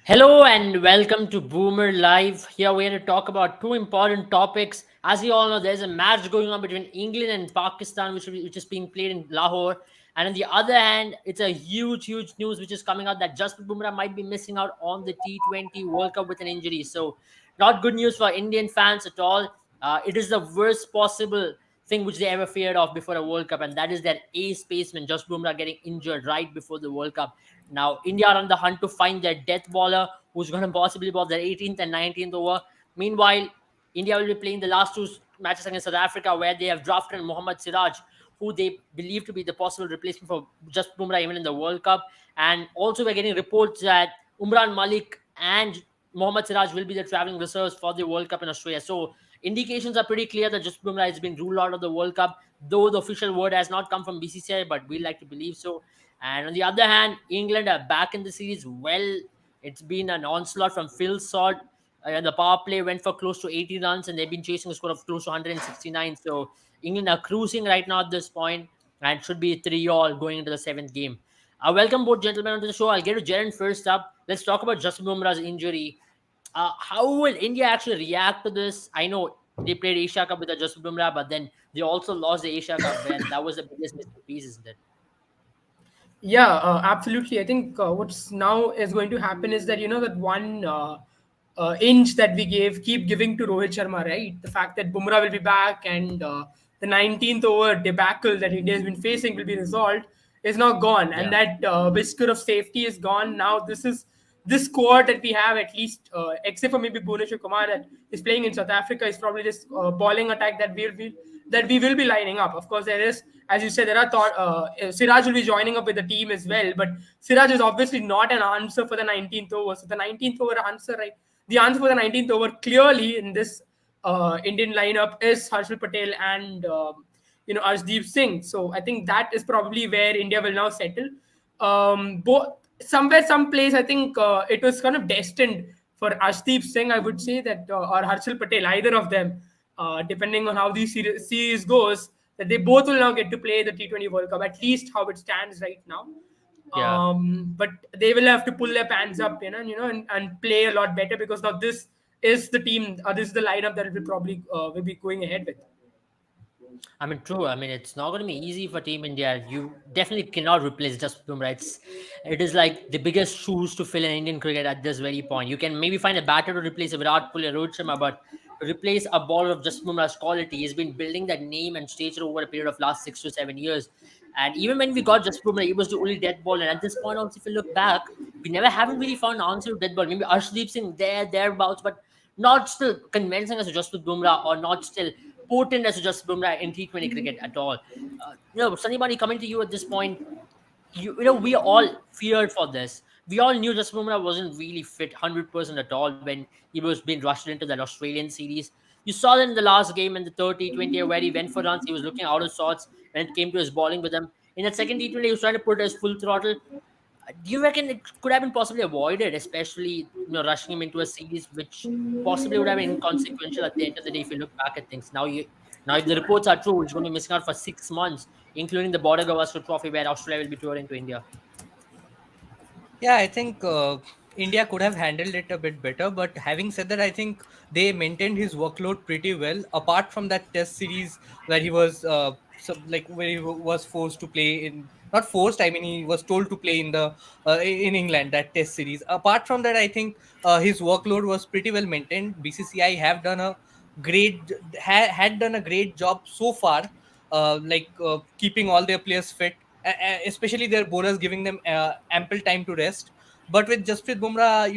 Hello and welcome to Boomer Live. Here we're going to talk about two important topics. As you all know, there's a match going on between England and Pakistan, which is being played in Lahore. And on the other hand, it's a huge news which is coming out that Jasprit Bumrah might be missing out on the T20 World Cup with an injury. So, not good news for Indian fans at all. It is the worst possible thing which they ever feared of before a World Cup, and that is that ace baseman Jasprit Bumrah getting injured right before the World Cup. Now, India are on the hunt to find their death bowler who's going to possibly bowl their 18th and 19th over. Meanwhile, India will be playing the last two matches against South Africa, where they have drafted Mohammad Siraj, who they believe to be the possible replacement for just Bumrah even in the World Cup. And also, we're getting reports that Umran Malik and Mohammad Siraj will be the travelling reserves for the World Cup in Australia. So, indications are pretty clear that just Bumrah has been ruled out of the World Cup, though the official word has not come from BCCI, but we like to believe so. And on the other hand, England are back in the series. Well, it's been an onslaught from Phil Salt. And the power play went for close to 80 runs, and they've been chasing a score of close to 169. So England are cruising right now at this point, and should be 3-all going into the seventh game. Welcome both gentlemen onto the show. I'll get to Jaren first up. Let's talk about Jasprit Bumrah's injury. How will India actually react to this? I know they played Asia Cup with the Jasprit Bumrah, but then they also lost the Asia Cup, and that was the biggest missing piece, isn't it? Yeah, absolutely. I think what's now is going to happen is that that one inch that we keep giving to Rohit Sharma, right? The fact that Bumrah will be back and the 19th over debacle that India has been facing will be resolved is now gone, and Yeah. that biscuit of safety is gone. Now this squad that we have, at least except for maybe Bhuvneshwar Kumar that is playing in South Africa, is probably this bowling attack that we will be lining up. Of course, there is, as you said, there are Siraj will be joining up with the team as well, but Siraj is obviously not an answer for the 19th over. So the 19th over answer, right? The answer for the 19th over clearly in this Indian lineup is Harshal Patel and Arshdeep Singh. So I think that is probably where India will now settle. Both somewhere, some place, I think it was kind of destined for Arshdeep Singh. I would say that or Harshal Patel, either of them, depending on how the series goes, that they both will now get to play the T20 World Cup. At least how it stands right now. Yeah. But they will have to pull their pants up, and play a lot better, because now this is the team, this is the lineup that will probably will be going ahead with. I mean, true. I mean, it's not going to be easy for Team India. You definitely cannot replace Jasprit Bumrah. It is like the biggest shoes to fill in Indian cricket at this very point. You can maybe find a batter to replace a Virat Kohli or Rohit Sharma, but to replace a bowler of Jasprit Bumrah's quality, he's been building that name and stature over a period of last 6 to 7 years. And even when we got Jasprit Bumrah, he was the only dead ball. And at this point, also, if you look back, we never haven't really found an answer to dead ball. Maybe Arshdeep Singh thereabouts, but not still convincing us to Jasprit Bumrah, or not still potent as just Bumrah in T20 cricket at all. Sanibani, coming to you at this point, we all feared for this. We all knew Jasprit Bumrah wasn't really fit 100% at all when he was being rushed into that Australian series. You saw that in the last game in the third T20 where he went for runs. He was looking out of sorts when it came to his bowling with him. In that second T20, he was trying to put his full throttle. Do you reckon it could have been possibly avoided, especially rushing him into a series which possibly would have been inconsequential at the end of the day if you look back at things? Now if the reports are true, he's going to be missing out for 6 months, including the Border Gavaskar Trophy where Australia will be touring to India. Yeah, I think India could have handled it a bit better. But having said that, I think they maintained his workload pretty well. Apart from that Test series where he was where he was forced to play in, not forced. I mean, he was told to play in the in England, that Test series. Apart from that, I think his workload was pretty well maintained. BCCI have done a great had done a great job so far, keeping all their players fit, especially their bowlers, giving them ample time to rest. But with Jasprit Bumrah,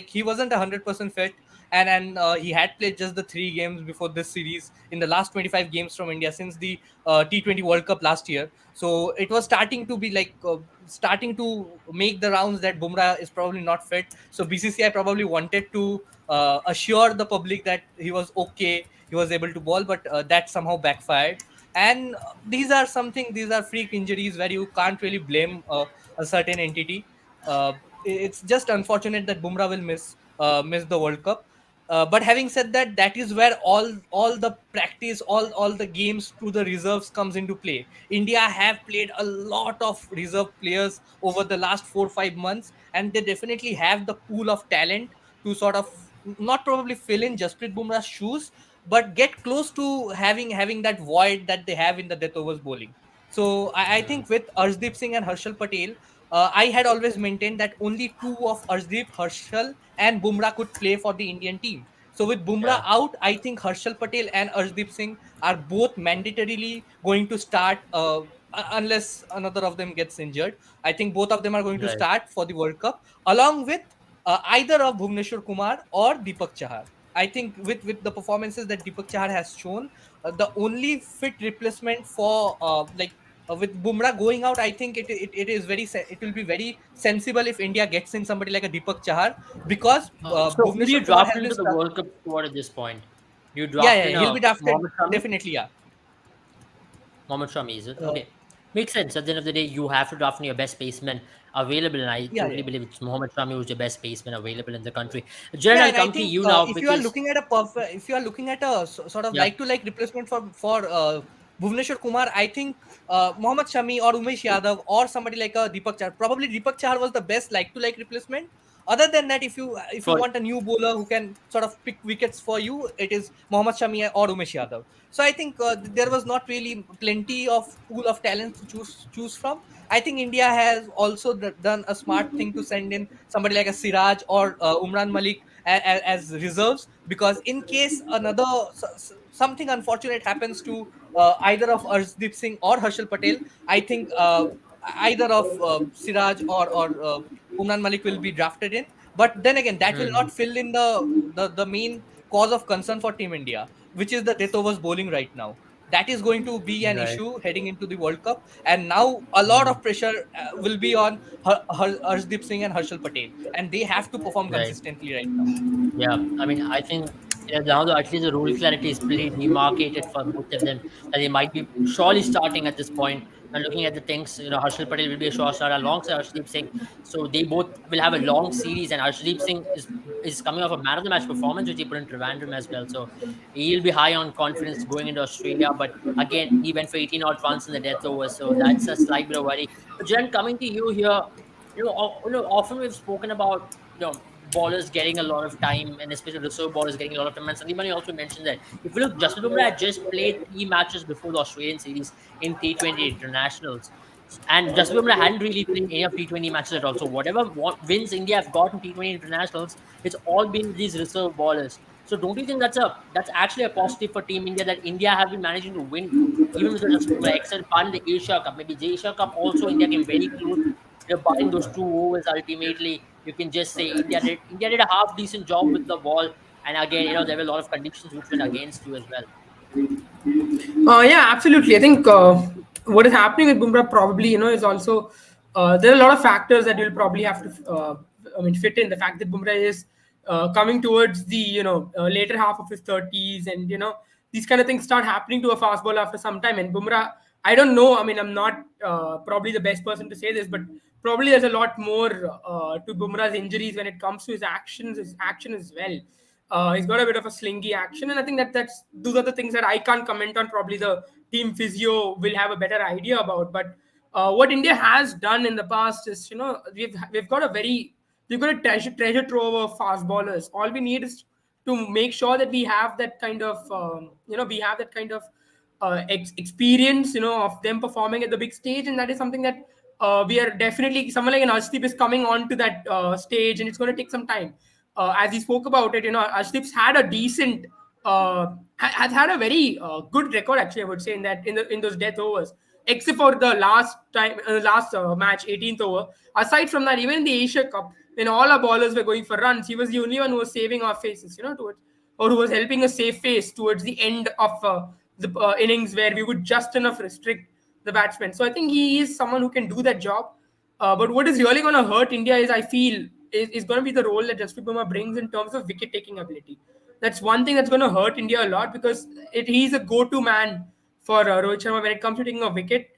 he wasn't 100% fit, and he had played just the 3 games before this series in the last 25 games from India since the T20 World Cup last year. So it was starting to be starting to make the rounds that Bumrah is probably not fit. So BCCI probably wanted to assure the public that he was okay, he was able to bowl, but that somehow backfired. And these are freak injuries where you can't really blame a certain entity. It's just unfortunate that Bumrah will miss the World Cup. But having said that, that is where all the practice, all the games to the reserves comes into play. India have played a lot of reserve players over the last 4 5 months, and they definitely have the pool of talent to sort of not probably fill in Jasprit Bumrah's shoes, but get close to having that void that they have in the death overs bowling. So I think with Arshdeep Singh and Harshal Patel, I had always maintained that only two of Arshdeep, Harshal, and Bumrah could play for the Indian team. So with Bumrah Yeah. out, I think Harshal Patel and Arshdeep Singh are both mandatorily going to start, unless another of them gets injured. I think both of them are going to Right. start for the World Cup, along with either of Bhuvneshwar Kumar or Deepak Chahar. I think with the performances that Deepak Chahar has shown, the only fit replacement for with Bumrah going out, I think it is it will be very sensible if India gets in somebody like a Deepak Chahar, because So who do you Bhuvneshwar Kumar draft has into been the stuck. World Cup squad at this point? Do you Yeah, draft yeah, in he'll be a drafted Mohammad Shami? definitely. Yeah, Mohammad Shami, is it? uh, Okay. Makes sense. At the end of the day, you have to draft in your best baseman available, and I yeah, totally yeah. believe it's Mohammad Shami who's the best baseman available in the country. Jared, Yeah, I'll and I come to think you now if you are because, looking at a perfect, if you are looking at a sort of yeah, like to like replacement for Bhuvneshwar Kumar, I think Mohammad Shami or Umesh Yadav or somebody like a Deepak Chahar. Probably Deepak Chahar was the best like to like replacement. Other than that, if you for want a new bowler who can sort of pick wickets for you, it is Mohammad Shami or Umesh Yadav. So I think there was not really plenty of pool of talents to choose from. I think India has also done a smart thing to send in somebody like a Siraj or Umran Malik as reserves, because in case something unfortunate happens to either of Arshdeep Singh or Harshal Patel, I think either of Siraj or Umran Malik will be drafted in. But then again, that will Mhm. not fill in the main cause of concern for Team India, which is the death overs bowling right now. That is going to be an Right. issue heading into the World Cup, and now a lot Mhm. of pressure will be on Harshdeep Singh and Harshal Patel, and they have to perform Right. consistently right now. Yeah, I mean, I think now at least the role clarity is pretty demarcated for both of them. That they might be surely starting at this point. And looking at the things, Harshal Patel will be a sure start alongside Arshdeep Singh. So they both will have a long series, and Arshdeep Singh is coming off a man of the match performance, which he put in Trivandrum as well. So he'll be high on confidence going into Australia. But again, he went for 18 odd runs in the death over, so that's a slight bit of worry. But Jen, coming to you here, often we've spoken about ballers getting a lot of time, and especially reserve ballers getting a lot of time. And Sandeep also mentioned that if you look, Jasprit Bumrah had just played 3 matches before the Australian series in T20 internationals, and Jasprit Bumrah hadn't really played any of T20 matches at all. So whatever wins India have got in T20 internationals, it's all been with these reserve ballers. So don't you think that's actually a positive for Team India, that India have been managing to win even with the Jasprit Bumrah, except in the Asia Cup, maybe the Asia Cup also India came very close. They're barring those 2 overs. Ultimately, you can just say India did a half decent job with the ball, and again, there were a lot of conditions which went against you as well. Yeah, absolutely. I think what is happening with Bumrah probably, is also there are a lot of factors that you'll probably have to, fit in. The fact that Bumrah is coming towards the, later half of his 30s, and these kind of things start happening to a fast bowler after some time. And Bumrah, I don't know. I mean, I'm not probably the best person to say this, but probably there's a lot more to Bumrah's injuries when it comes to his action as well. He's got a bit of a slingy action, and I think that's those are the things that I can't comment on. Probably the team physio will have a better idea about. But what India has done in the past is, we've got a treasure trove of fast bowlers. All we need is to make sure that we have that kind of experience, of them performing at the big stage, and that is something that we are definitely, someone like an Arshdeep is coming on to that stage, and it's going to take some time. As he spoke about it, Arshdeep's had a decent, has had a very good record, actually, I would say, in those death overs, except for the last match, 18th over. Aside from that, even in the Asia Cup, when all our bowlers were going for runs, he was the only one who was saving our faces, towards, or who was helping us save face towards the end of the innings, where we would just enough restrict the batsman. So I think he is someone who can do that job. But what is really going to hurt India is, I feel, is going to be the role that Jasprit Bumrah brings in terms of wicket taking ability. That's one thing that's going to hurt India a lot, because he's a go-to man for Rohit Sharma when it comes to taking a wicket.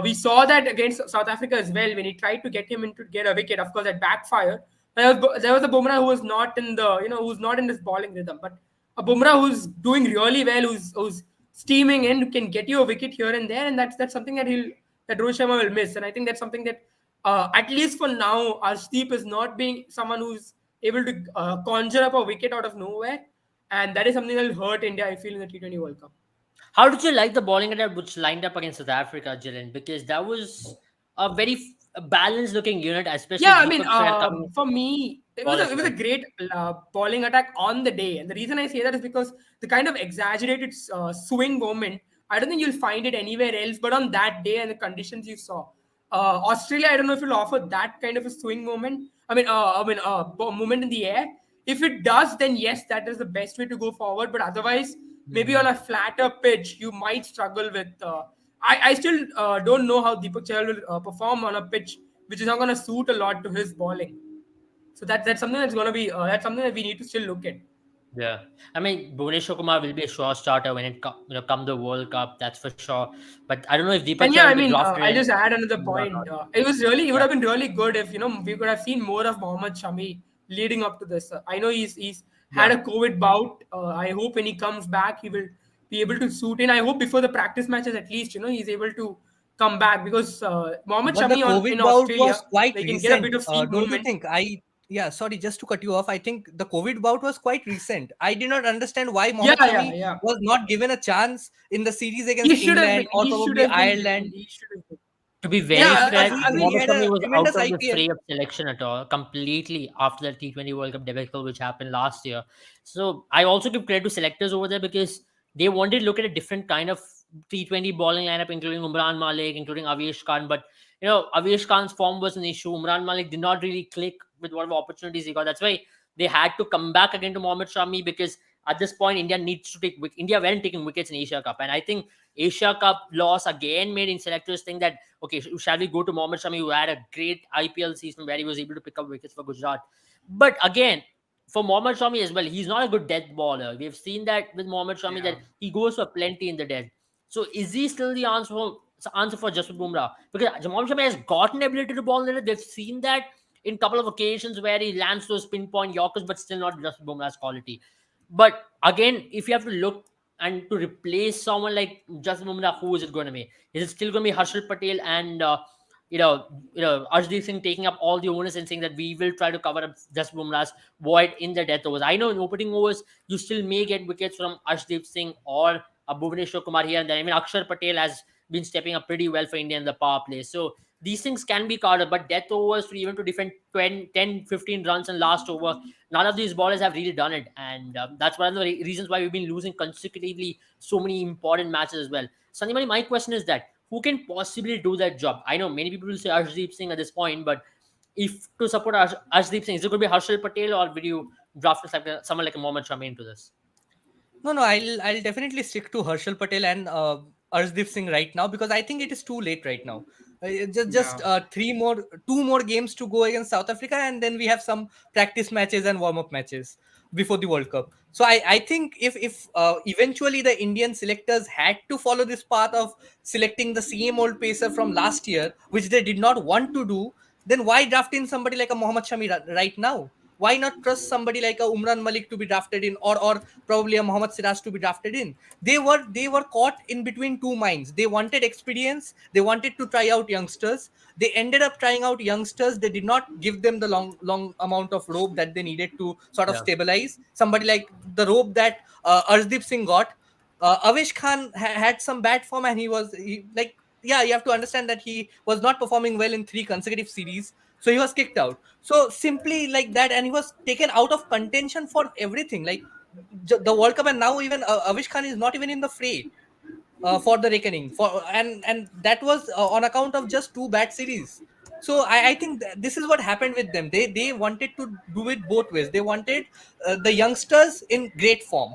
We saw that against South Africa as well, when he tried to get him in to get a wicket. Of course, that backfired. There was a Bumrah who was not in the, who's not in his bowling rhythm, but a Bumrah who's doing really well, who's steaming in, can get you a wicket here and there, and that's something that Rohit Sharma will miss. And I think that's something that, at least for now, Arshdeep is not being someone who's able to conjure up a wicket out of nowhere, and that is something that will hurt India, I feel, in the T20 World Cup. How did you like the bowling attack which lined up against South Africa, Jiren? Because that was a very balanced looking unit, especially Yeah, I mean, Deepak Chahar coming for me, it was ball a, as it was a well. great bowling attack on the day, and the reason I say that is because the kind of exaggerated swing moment, I don't think you'll find it anywhere else. But on that day and the conditions you saw, Australia, I don't know if it'll offer that kind of a swing moment. Moment in the air. If it does, then yes, that is the best way to go forward. But otherwise, maybe on Mhm. a flatter pitch, you might struggle with. I still don't know how Deepak Chahal will perform on a pitch which is not going to suit a lot to his bowling. So that's something that's going to be that's something that we need to still look at. Yeah, I mean, Bhuvneshwar Kumar will be a sure starter when come the World Cup. That's for sure. But I don't know if Deepak And Chahar yeah, will I be mean, drafted I'll in just add another or point. not. It would Yeah, have been really good if we could have seen more of Mohammad Shami leading up to this. I know he's had yeah. a COVID bout. I hope when he comes back, he will be able to suit in. I hope before the practice matches, at least he's able to come back, because Mohammad But the Shami on in COVID bout Australia, was quite they can get a bit recent, of steam don't you movement. think? Yeah, sorry, just to cut you off. I think the COVID bout was quite recent. I did not understand why Yeah, Mohammad yeah, Shami yeah. was not given a chance in the series He against should have England been. or He should probably have been given. Ireland. He should have been. To be very Yeah, Because fair, he, he Mohammad had Shami a was out tremendous of the IPL. fray of selection at all, completely after the T20 World Cup debacle which happened last year. So I also give credit to selectors over there because they wanted to look at a different kind of T20 bowling lineup, including Umran Malik, including Avesh Khan. But Avesh Khan's form was an issue. Umran Malik did not really click with whatever opportunities he got. That's why they had to come back again to Mohammad Shami because at this point India needs to take India weren't taking wickets in Asia Cup, and I think Asia Cup loss again made in selectors think that okay, shall we go to Mohammad Shami, who had a great IPL season where he was able to pick up wickets for Gujarat. But again, for Mohammad Shami as well, he's not a good death bowler. We've seen that with Mohammad Shami that Yeah. he goes for plenty in the death. So is he still the answer for Jasprit Bumrah? Because Mohammad Shami has got an ability to bowl in the death. They've seen that in a couple of occasions where he lands those pinpoint Yorkers, but still not Jasprit Bumrah's quality. But again, if you have to look and to replace someone like Jasprit Bumrah, who is it going to be? Is it still going to be Harshal Patel and Arshdeep Singh taking up all the onus and saying that we will try to cover up Jasprit Bumrah's void in the death overs? I know in opening overs you still may get wickets from Arshdeep Singh or Bhuvneshwar Kumar here and there. I mean, Akshar Patel has been stepping up pretty well for India in the power play. So these things can be covered, but death overs to even to defend 20, 10, 15 runs in last over, none of these bowlers have really done it. And that's one of the reasons why we've been losing consecutively so many important matches as well. Sanjay, my question is that who can possibly do that job? I know many people will say Arshdeep Singh at this point, but if to support Arshdeep Singh, is it going to be Harshal Patel or will you draft someone like a Mohammad Shami into this? No, no, I'll definitely stick to Harshal Patel and Arshdeep Singh right now because I think it is too late right now. Just Yeah. two more games to go against South Africa, and then we have some practice matches and warm up matches before the World Cup. So I think if eventually the Indian selectors had to follow this path of selecting the same old pacer from last year, which they did not want to do, then why draft in somebody like a Mohammad Shami right now? Why not trust somebody like a Umran Malik to be drafted in, or probably a Mohammad Siraj to be drafted in? They were caught in between two minds. They wanted experience. They wanted to try out youngsters. They ended up trying out youngsters. They did not give them the long amount of rope that they needed to sort of Yeah. stabilize. Somebody like the rope that Arshdeep Singh got. Avesh Khan had some bad form, and like, yeah, you have to understand that he was not performing well in three consecutive series, so he was kicked out. So simply like that, and he was taken out of contention for everything, like the World Cup, and now even Avish Khan is not even in the fray for the reckoning. And that was on account of just two bad series. So I think this is what happened with them. They wanted to do it both ways. They wanted the youngsters in great form,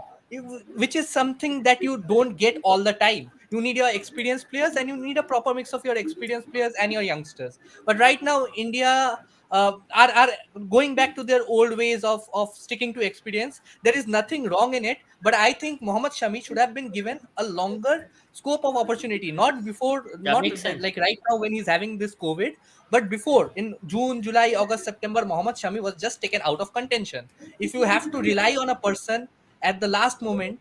which is something that you don't get all the time. You need your experienced players, and you need a proper mix of your experienced players and your youngsters. But right now, India are going back to their old ways of sticking to experience. There is nothing wrong in it, but I think Mohammad Shami should have been given a longer scope of opportunity, not before, That not makes sense. like right now when he's having this COVID, but before, in June, July, August, September, Mohammad Shami was just taken out of contention. If you have to rely on a person at the last moment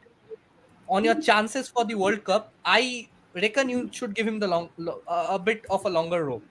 on your chances for the World Cup, I reckon you should give him the a bit of a longer rope.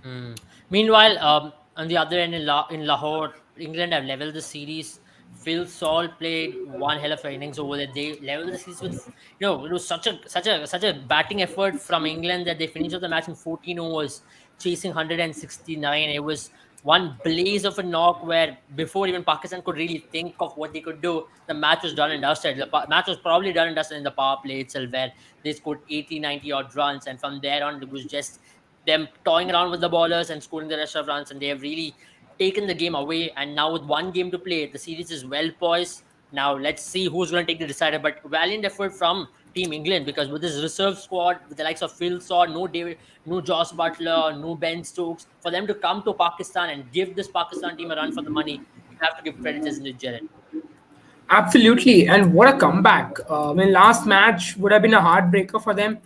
Mm. Meanwhile, on the other end in Lahore, England have leveled the series. Phil Salt played one hell of an innings over there. They leveled the series with, it was such a batting effort from England that they finished off the match in 14 overs, chasing 169. It was one blaze of a knock where before even Pakistan could really think of what they could do, the match was done and dusted. The match was probably done and dusted in the power play itself, where they scored 80, 90 odd runs, and from there on it was just them toying around with the ballers and scoring the rest of runs, and they have really taken the game away. And now with one game to play, the series is well poised. Now let's see who's going to take the decider. But valiant effort from Team England, because with this reserve squad, with the likes of Phil Saw, no Joss Butler, no Ben Stokes, for them to come to Pakistan and give this Pakistan team a run for the money, you have to give credit, isn't it, Jared? Absolutely, and what a comeback! I mean, last match would have been a heartbreaker for them.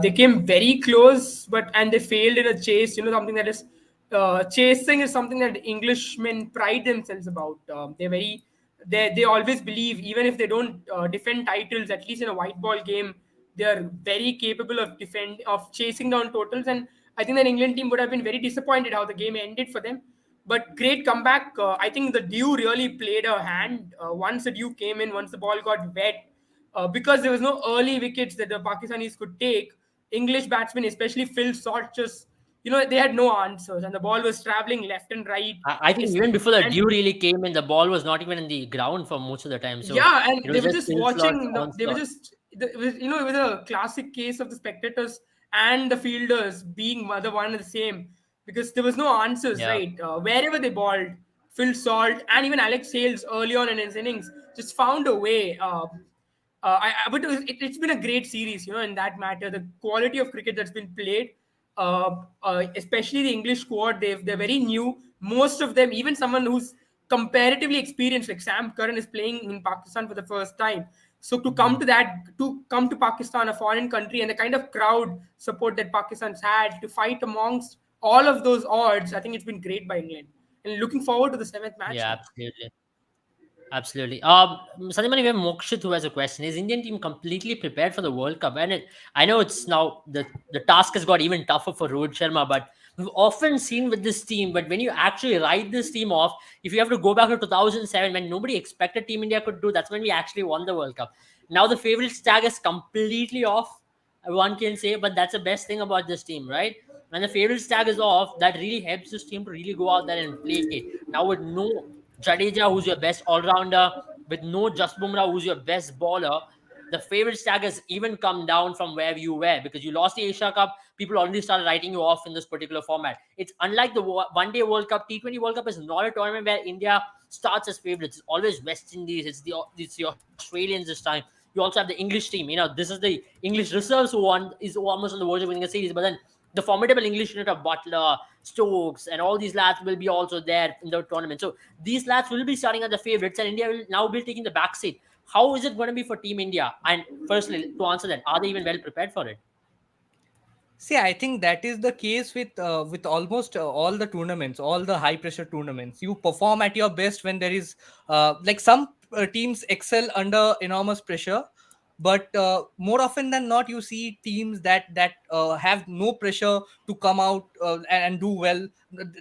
They came very close, but and they failed in a chase. Something that is chasing is something that Englishmen pride themselves about. They always believe, even if they don't defend titles, at least in a white ball game, they are very capable of chasing down totals. And I think that England team would have been very disappointed how the game ended for them, but great comeback. I think the dew really played a hand. Once the dew came in, once the ball got wet, because there was no early wickets that the Pakistanis could take. English batsmen, especially Phil Salt, just they had no answers, and the ball was traveling left and right. I think even before the dew really came in, the ball was not even in the ground for most of the time. So Yeah, and it they was were just just Phil Slots watching. They were onslaught. just, it was a classic case of the spectators and the fielders being the one and the same, because there was no answers, Yeah. right? Wherever they balled, Phil Salt and even Alex Hales early on in his innings just found a way. But it's been a great series, in that matter. The quality of cricket that's been played, especially the English squad, they're very new. Most of them, even someone who's comparatively experienced, like Sam Curran, is playing in Pakistan for the first time. So to come to Pakistan, a foreign country, and the kind of crowd support that Pakistan's had to fight amongst all of those odds, I think it's been great by England. And looking forward to the seventh match Yeah, now. absolutely. Absolutely. Sandeep, we have Mokshit who has a question. Is Indian team completely prepared for the World Cup? And I know it's now the task has got even tougher for Rohit Sharma, but we've often seen with this team. But when you actually write this team off, if you have to go back to 2007 when nobody expected Team India could do, that's when we actually won the World Cup. Now the favorite tag is completely off, one can say, but that's the best thing about this team, right? When the favorite tag is off, that really helps this team to really go out there and play. Now with no Jadeja, who's your best all rounder, with no Just Bumrah, who's your best bowler, the favorite tag has even come down from where you were, because you lost the Asia Cup. People already started writing you off in this particular format. It's unlike the One Day World Cup. T20 World Cup is not a tournament where India starts as favorites. It's always West Indies. It's the Australians this time. You also have the English team. This is the English reserves who is almost on the verge of winning a series. But then the formidable English unit of Butler, Stokes, and all these lads will be also there in the tournament. So these lads will be starting as the favorites, and India will now be taking the back seat. How is it going to be for Team India? And firstly, to answer that, are they even well prepared for it? See, I think that is the case with almost all the tournaments, all the high pressure tournaments. You perform at your best when there is like some teams excel under enormous pressure, but more often than not, you see teams that have no pressure to come out and do well.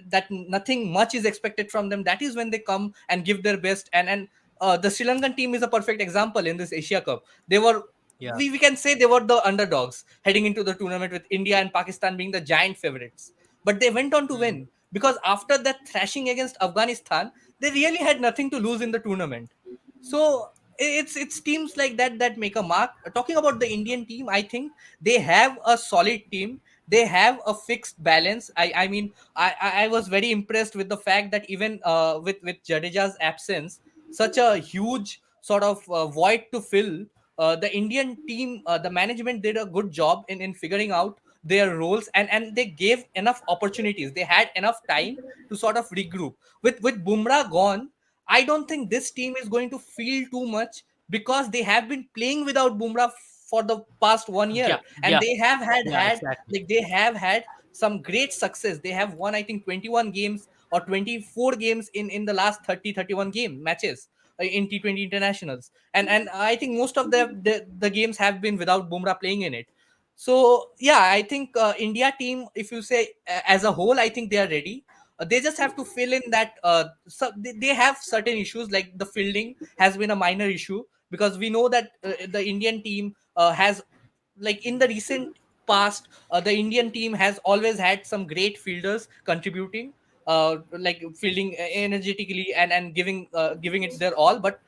That nothing much is expected from them. That is when they come and give their best. And the Sri Lankan team is a perfect example in this Asia Cup. They were Yeah. we can say they were the underdogs heading into the tournament, with India and Pakistan being the giant favorites. But they went on to Mm. win, because after that thrashing against Afghanistan, they really had nothing to lose in the tournament. So it's teams like that that make a mark. Talking about the Indian team, I think they have a solid team. They have a fixed balance. I was very impressed with the fact that even with Jadeja's absence, such a huge sort of void to fill, the Indian team, the management did a good job in figuring out their roles, and they gave enough opportunities. They had enough time to sort of regroup. With Bumrah gone, I don't think this team is going to feel too much, because they have been playing without Bumrah for the past 1 year, Yeah, and yeah, they have yeah, had exactly. like they have had some great success. They have won, I think, 21 games or 24 games in the last 31 game matches in T20 internationals, and I think most of the games have been without Bumrah playing in it. So yeah, I think India team, if you say as a whole, I think they are ready. They just have to fill in that. So they have certain issues, like the fielding has been a minor issue, because we know that the Indian team has, like, in the recent past, the Indian team has always had some great fielders contributing, like fielding energetically and giving it their all. But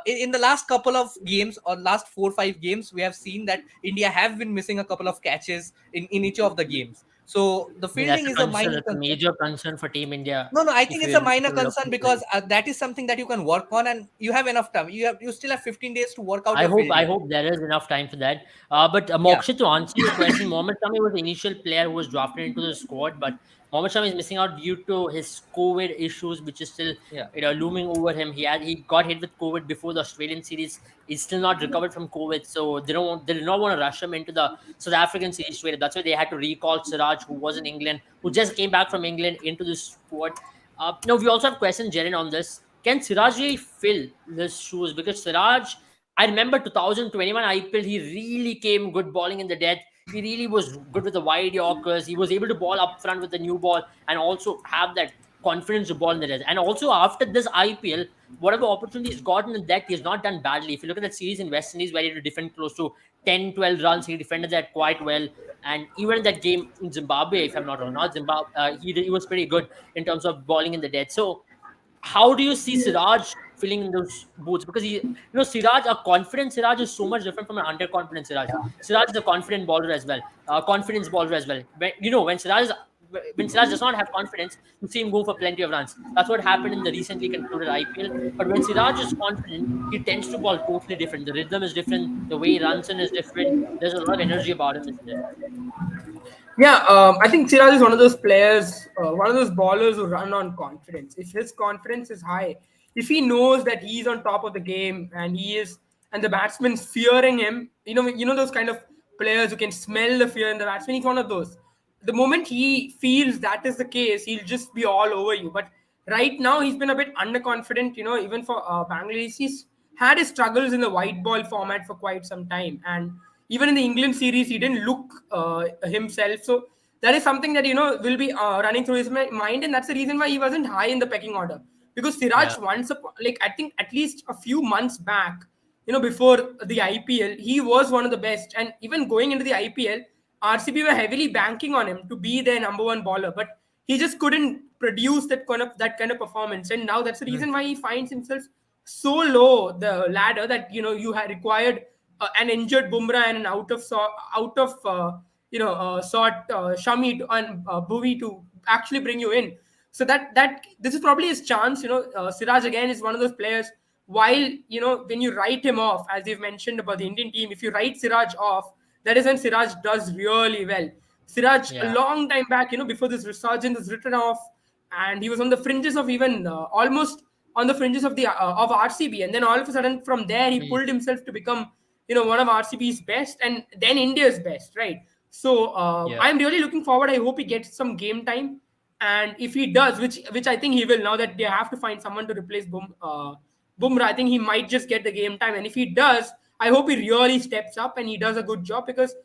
in the last couple of games, or last 4 5 games, we have seen that India have been missing a couple of catches in each of the games. So the I mean, that's fielding a is a concern. minor That's a concern. major concern for Team India. No, I think If it's a if minor you look concern, into it. because that is something that you can work on, and you have enough time. You still have 15 days to work out your I fielding. hope there is enough time for that. But Yeah, Mokshit, to answer your question, Mohammad Shami was the initial player who was drafted into the squad, but Mohammad Shami is missing out due to his COVID issues, which is still yeah, looming over him. He got hit with COVID before the Australian series. He's still not recovered from COVID, so they did not want to rush him into the South African series straight up. That's why they had to recall Siraj, who was in England, who just came back from England, into the squad. No, we also have question, Jaren, on this. Can Siraj really fill his shoes? Because Siraj, I remember 2021 IPL, he really came good bowling in the death. He really was good with the wide Yorkers. He was able to ball up front with the new ball and also have that confidence to ball in the death. And also after this IPL, whatever opportunity he's gotten in that, he's not done badly. If you look at that series in West Indies where he had to defend close to 10, 12 runs, he defended that quite well. And even in that game in Zimbabwe, if I'm not wrong, not Zimbabwe, he was pretty good in terms of bowling in the death. So how do you see Siraj filling in those boots? Because Siraj, a confident Siraj is so much different from an underconfident Siraj. Siraj is a confident bowler as well, confidence bowler as well. When Siraj does not have confidence, you see him go for plenty of runs. That's what happened in the recently concluded IPL. But when Siraj is confident, he tends to ball totally different. The rhythm is different. The way he runs in is different. There's a lot of energy about him, isn't it? Yeah, I think Siraj is one of those players, one of those ballers who run on confidence. If his confidence is high, if he knows that he's on top of the game and and the batsman's fearing him, those kind of players who can smell the fear in the batsman. He's one of those. The moment he feels that is the case, he'll just be all over you. But right now, he's been a bit underconfident. Even for Bangladesh, he's had his struggles in the white ball format for quite some time, and even in the England series, he didn't look himself. So that is something that will be running through his mind, and that's the reason why he wasn't high in the pecking order. Because Yeah. Siraj like I think at least a few months back, before the IPL, he was one of the best, and even going into the IPL, RCB were heavily banking on him to be their number one bowler, but he just couldn't produce that kind of performance, and now that's the reason why he finds himself so low the ladder that you had required an injured Bumrah and an sort Shami and Bhuvi to actually bring you in. So that this is probably his chance. Siraj again is one of those players. While when you write him off, as you've mentioned about the Indian team, if you write Siraj off, that is when Siraj does really well. Siraj, a Yeah. long time back, before this resurgence is written off, and he was on the fringes of even almost on the fringes of the of RCB, and then all of a sudden from there he Hmm. pulled himself to become one of RCB's best and then India's best, right? So Yeah. I'm really looking forward. I hope he gets some game time, and if he does, which I think he will, now that they have to find someone to replace Bumrah, I think he might just get the game time, and if he does, I hope he really steps up and he does a good job because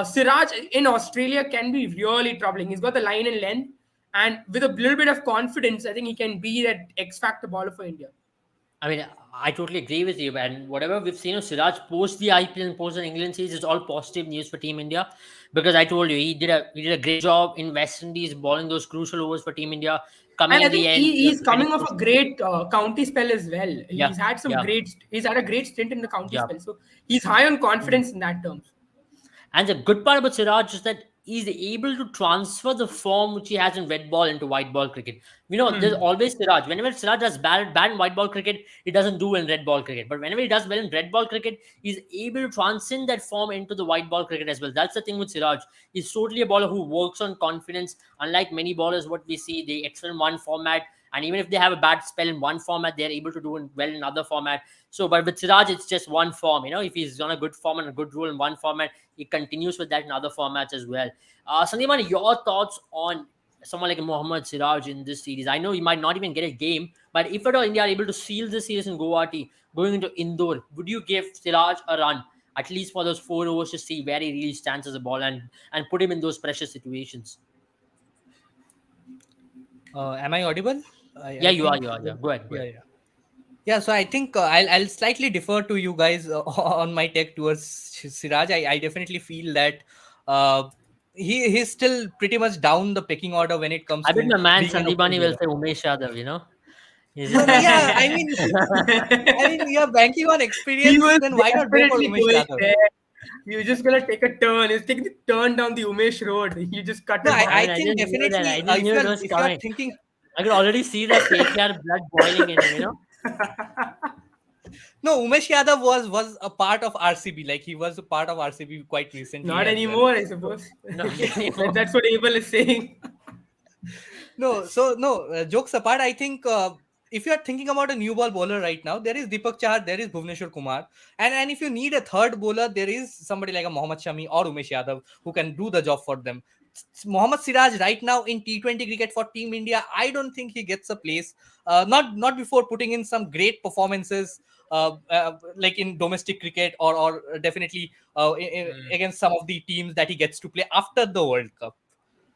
Siraj in Australia can be really troubling. He's got the line and length, and with a little bit of confidence, I think he can be that X factor bowler for India. I mean, I totally agree with you. And whatever we've seen of Siraj post the IPL and post the England series is all positive news for Team India. Because I told you, he did a great job in West Indies, bowling those crucial overs for Team India. Coming And I in the think end, he's defending coming off close a to- great county spell as well. yeah, yeah, He's had a great stint in the county yeah. spell. So he's high on Mm. confidence in that terms. And the good part about Siraj is that is able to transfer the form which he has in red ball into white ball cricket. There's Hmm. always Siraj. Whenever Siraj does bad in white ball cricket, he doesn't do in red ball cricket. But whenever he does well in red ball cricket, he's able to transcend that form into the white ball cricket as well. That's the thing with Siraj. He's totally a bowler who works on confidence. Unlike many bowlers, what we see, they excel in one format. And even if they have a bad spell in one format, they're able to do well in another format. So, but with Siraj, it's just one form. If he's on a good form and a good rule in one format, he continues with that in other formats as well. Sandeepan, your thoughts on someone like Mohammad Siraj in this series? I know he might not even get a game, but if at all India are able to seal this series in Guwahati, going into Indore, would you give Siraj a run, at least for those 4 overs, to see where he really stands as a ball and put him in those pressure situations? Am I audible? Yeah, I you are. think, You are. Yeah, go ahead. Go yeah, ahead. yeah. Yeah, so I think I'll slightly defer to you guys on my take towards Siraj. I definitely feel that uh, he's still pretty much down the pecking order when it comes I bet to my man being an opening Sandeepani will bowler. say Umesh Yadav. He's No, just no, gonna yeah, say. I mean, you're banking on He experience, was then why not go for definitely Umesh going Yadav? there. You're just gonna take a turn. He's taking the turn down the Umesh Road. You just cut No, him I off. I mean, I think just knew that. definitely I just knew it was if you're coming. thinking, I could already see the KKR blood boiling in him. no, Umesh Yadav was a part of RCB, like he was a part of RCB quite recently Not as well. anymore, I So, suppose. Not anymore. That's what Abel is saying. no, so no, jokes apart, I think if you are thinking about a new ball bowler right now, there is Deepak Chahar, there is Bhuvneshwar Kumar, and if you need a third bowler, there is somebody like a Mohammad Shami or Umesh Yadav who can do the job for them. Mohammad Siraj right now in T20 cricket for Team India, I don't think he gets a place. Not before putting in some great performances, like in domestic cricket or definitely Mm, against some of the teams that he gets to play after the World Cup.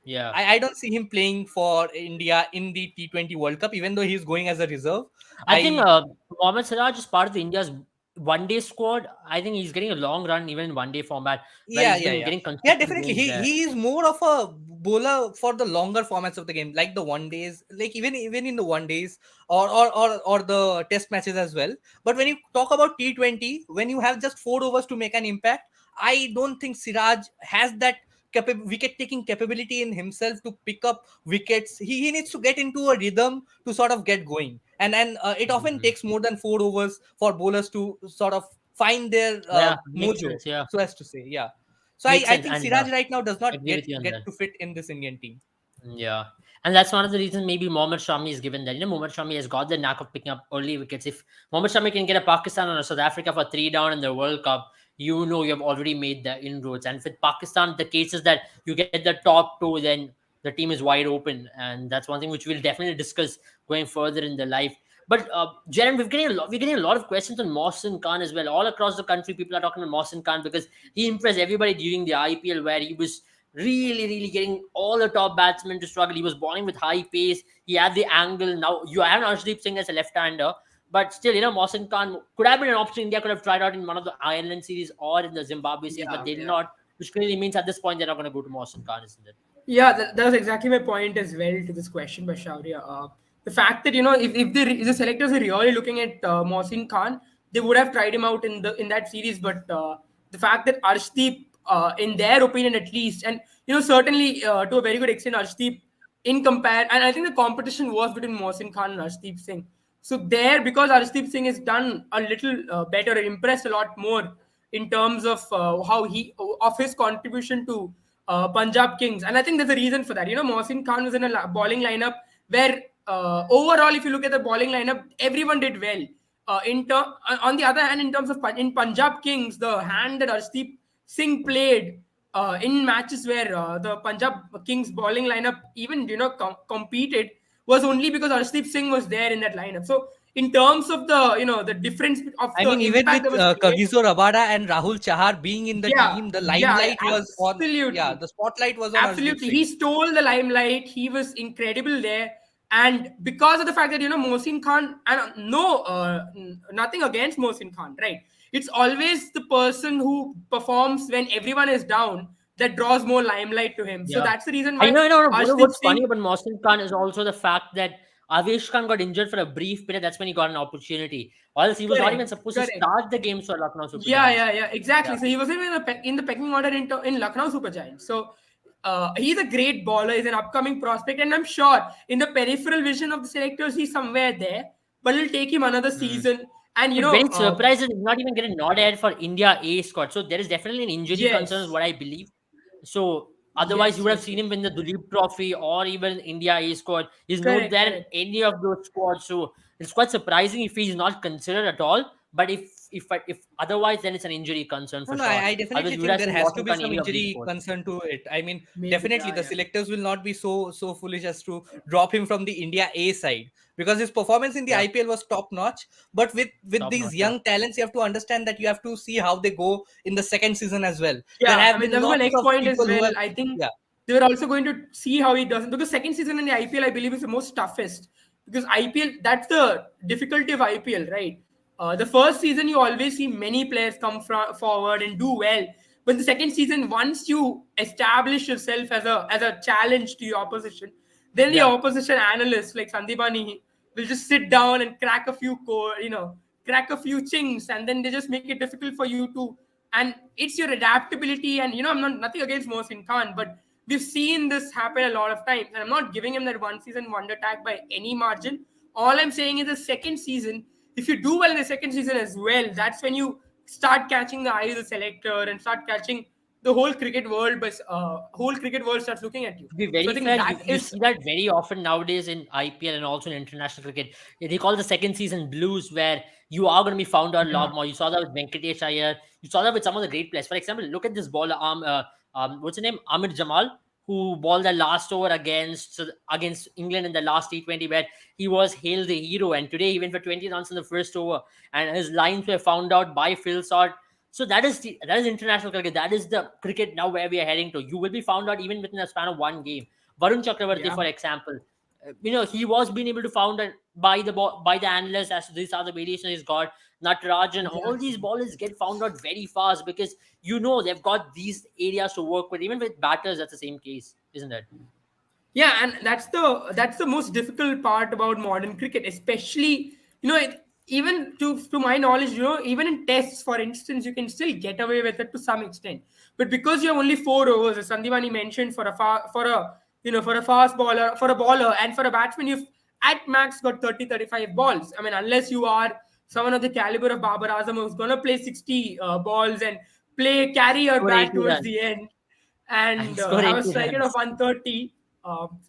yeah. I don't see him playing for India in the T20 World Cup, even though he's going as a reserve. I think I Mohammad Siraj is part of the India's one day squad. I think he's getting a long run even in one day format where Yeah, he's yeah, been yeah, getting yeah. consistent Definitely, games there. he is more of a bowler for the longer formats of the game, like the one days, like even in the one days or the test matches as well. But when you talk about T20, when you have just 4 overs to make an impact, I don't think Siraj has that wicket taking capability in himself to pick up wickets. He needs to get into a rhythm to sort of get going, and it often Mhm. takes more than 4 overs for bowlers to sort of find their Yeah, makes mojo, sense. Yeah, so as to say. Yeah, so I, makes I sense. think And Siraj right now does I not agree get with you on get that. to fit in this Indian team. Yeah. And that's one of the reasons maybe Mohammad Shami is given that. Mohammad Shami has got the knack of picking up early wickets. If Mohammad Shami can get a Pakistan or a South Africa for three down in the World Cup, you have already made the inroads. And with Pakistan, the case is that you get the top two, then the team is wide open. And that's one thing which we'll definitely discuss going further in the life. But Jaren, we're getting a lot of questions on Mohsin Khan as well. All across the country, people are talking about Mohsin Khan because he impressed everybody during the IPL where he was really getting all the top batsmen to struggle. He was bowling with high pace. He had the angle. Now you have Arshdeep Singh as a left-hander, but still, Mohsin Khan could have been an option India could have tried out in one of the Ireland series or in the Zimbabwe series, but Yeah, they did yeah. not, which clearly means at this point they're not going to go to Mohsin Khan, isn't it? Yeah, that was exactly my point as well to this question by Shaurya. The fact that if the selectors are really looking at Mohsin Khan, they would have tried him out in that series. But the fact that Arshdeep, in their opinion at least, and certainly to a very good extent, Arshdeep and I think the competition was between Mohsin Khan and Arshdeep Singh. So there, because Arshdeep Singh has done a little better, impressed a lot more in terms of how he of his contribution to Punjab Kings, and I think there's a reason for that. Mohsin Khan was in a bowling lineup where overall, if you look at the bowling lineup, everyone did well. On the other hand, in terms of in Punjab Kings, the hand that Arshdeep Singh played in matches where the Punjab Kings bowling lineup even competed was only because Arshdeep Singh was there in that lineup. So in terms of the difference of I the mean, even impact with that was created, Kagiso Rabada and Rahul Chahar being in the yeah, team, the yeah, limelight was on. Yeah, absolutely. the spotlight was on Arshdeep Absolutely. He Singh. stole the limelight. He was incredible there. And because of the fact that, Mohsin Khan, and no, nothing against Mohsin Khan, right? It's always the person who performs when everyone is down that draws more limelight to him. So Yeah. that's the reason I why know, Arshdeep what's funny Singh, about Mohsin Khan is also the fact that Avesh Khan got injured for a brief period. That's when he got an opportunity. Or else he was not even correct, supposed to correct. start the games for Lucknow Super Yeah, Giants. yeah, yeah, exactly. Yeah. So he was in the pecking order in Lucknow Super Giants. So he's a great bowler. He's an upcoming prospect, and I'm sure in the peripheral vision of the selectors, he's somewhere there. But it'll take him another Mm. season. And But very surprised that he's not even getting nod ahead for India A squad. So there is definitely an injury concern, is yes, what I believe. So otherwise, you yes, would have yes, seen yes. him win the Duleep Trophy or even India A squad. He's not Correct, there in correct. any of those squads. So it's quite surprising if he's not considered at all. But if otherwise, then it's an injury concern No, for no, sure. I Otherwise, definitely you would think have there seen has to be Washington in some any of these injury squads. concern to it. I mean, Maybe, definitely yeah, the yeah. selectors will not be so foolish as to drop him from the India A side, because his performance in the Yeah, IPL was top notch. But with top these notch. Yeah. young talents, you have to understand that you have to see how they go in the second season as well. There Yeah, I have mean, been that was my lots next of point as people who well. have, I think yeah, they were also going to see how he does it, because second season in the IPL, I believe, is the most toughest, because IPL, that's the difficulty of IPL, right? The first season, you always see many players come forward and do well, but the second season, once you establish yourself as a challenge to your opposition, then the Yeah. opposition analysts like Sandipani will just sit down and crack a few crack a few chinks, and then they just make it difficult for you to. And it's your adaptability. And I'm not nothing against Mohsin Khan, but we've seen this happen a lot of times. And I'm not giving him that one season wonder tag by any margin. All I'm saying is the second season, if you do well in the second season as well, that's when you start catching the eye of the selector and start catching the whole cricket world starts looking at you. To be So I very think fair, that you is see that very often nowadays in IPL and also in international cricket. They call the second season blues, where you are going to be found out a yeah, lot more. You saw that with Venkatesh Iyer. You saw that with some of the great players. For example, look at this baller, what's his name, Amir Jamal, who bowled the last over against England in the last T20, where he was hailed the hero. And today he went for 20 runs in the first over, and his lines were found out by Phil Salt. So that is international cricket. That is the cricket now where we are heading to. You will be found out even within a span of one game. Varun Chakravarti, yeah, for example, he was being able to found out by the analysts as to these are the variations he's got. Natarajan, all these exactly. ballers get found out very fast because they've got these areas to work with. Even with batters, that's the same case, isn't it? Yeah, and that's the most difficult part about modern cricket, especially even to my knowledge, even in tests, for instance, you can still get away with it to some extent. But because you have only 4 overs, as Sandivani mentioned, for a fast bowler, for a bowler, and for a batsman, you've at max got 30-35 balls. I mean, unless you are someone of the caliber of Babar Azam, who's gonna play 60 balls and carry your Score bat 80 towards runs the end, and and score have a 80 strike rate of runs. 130.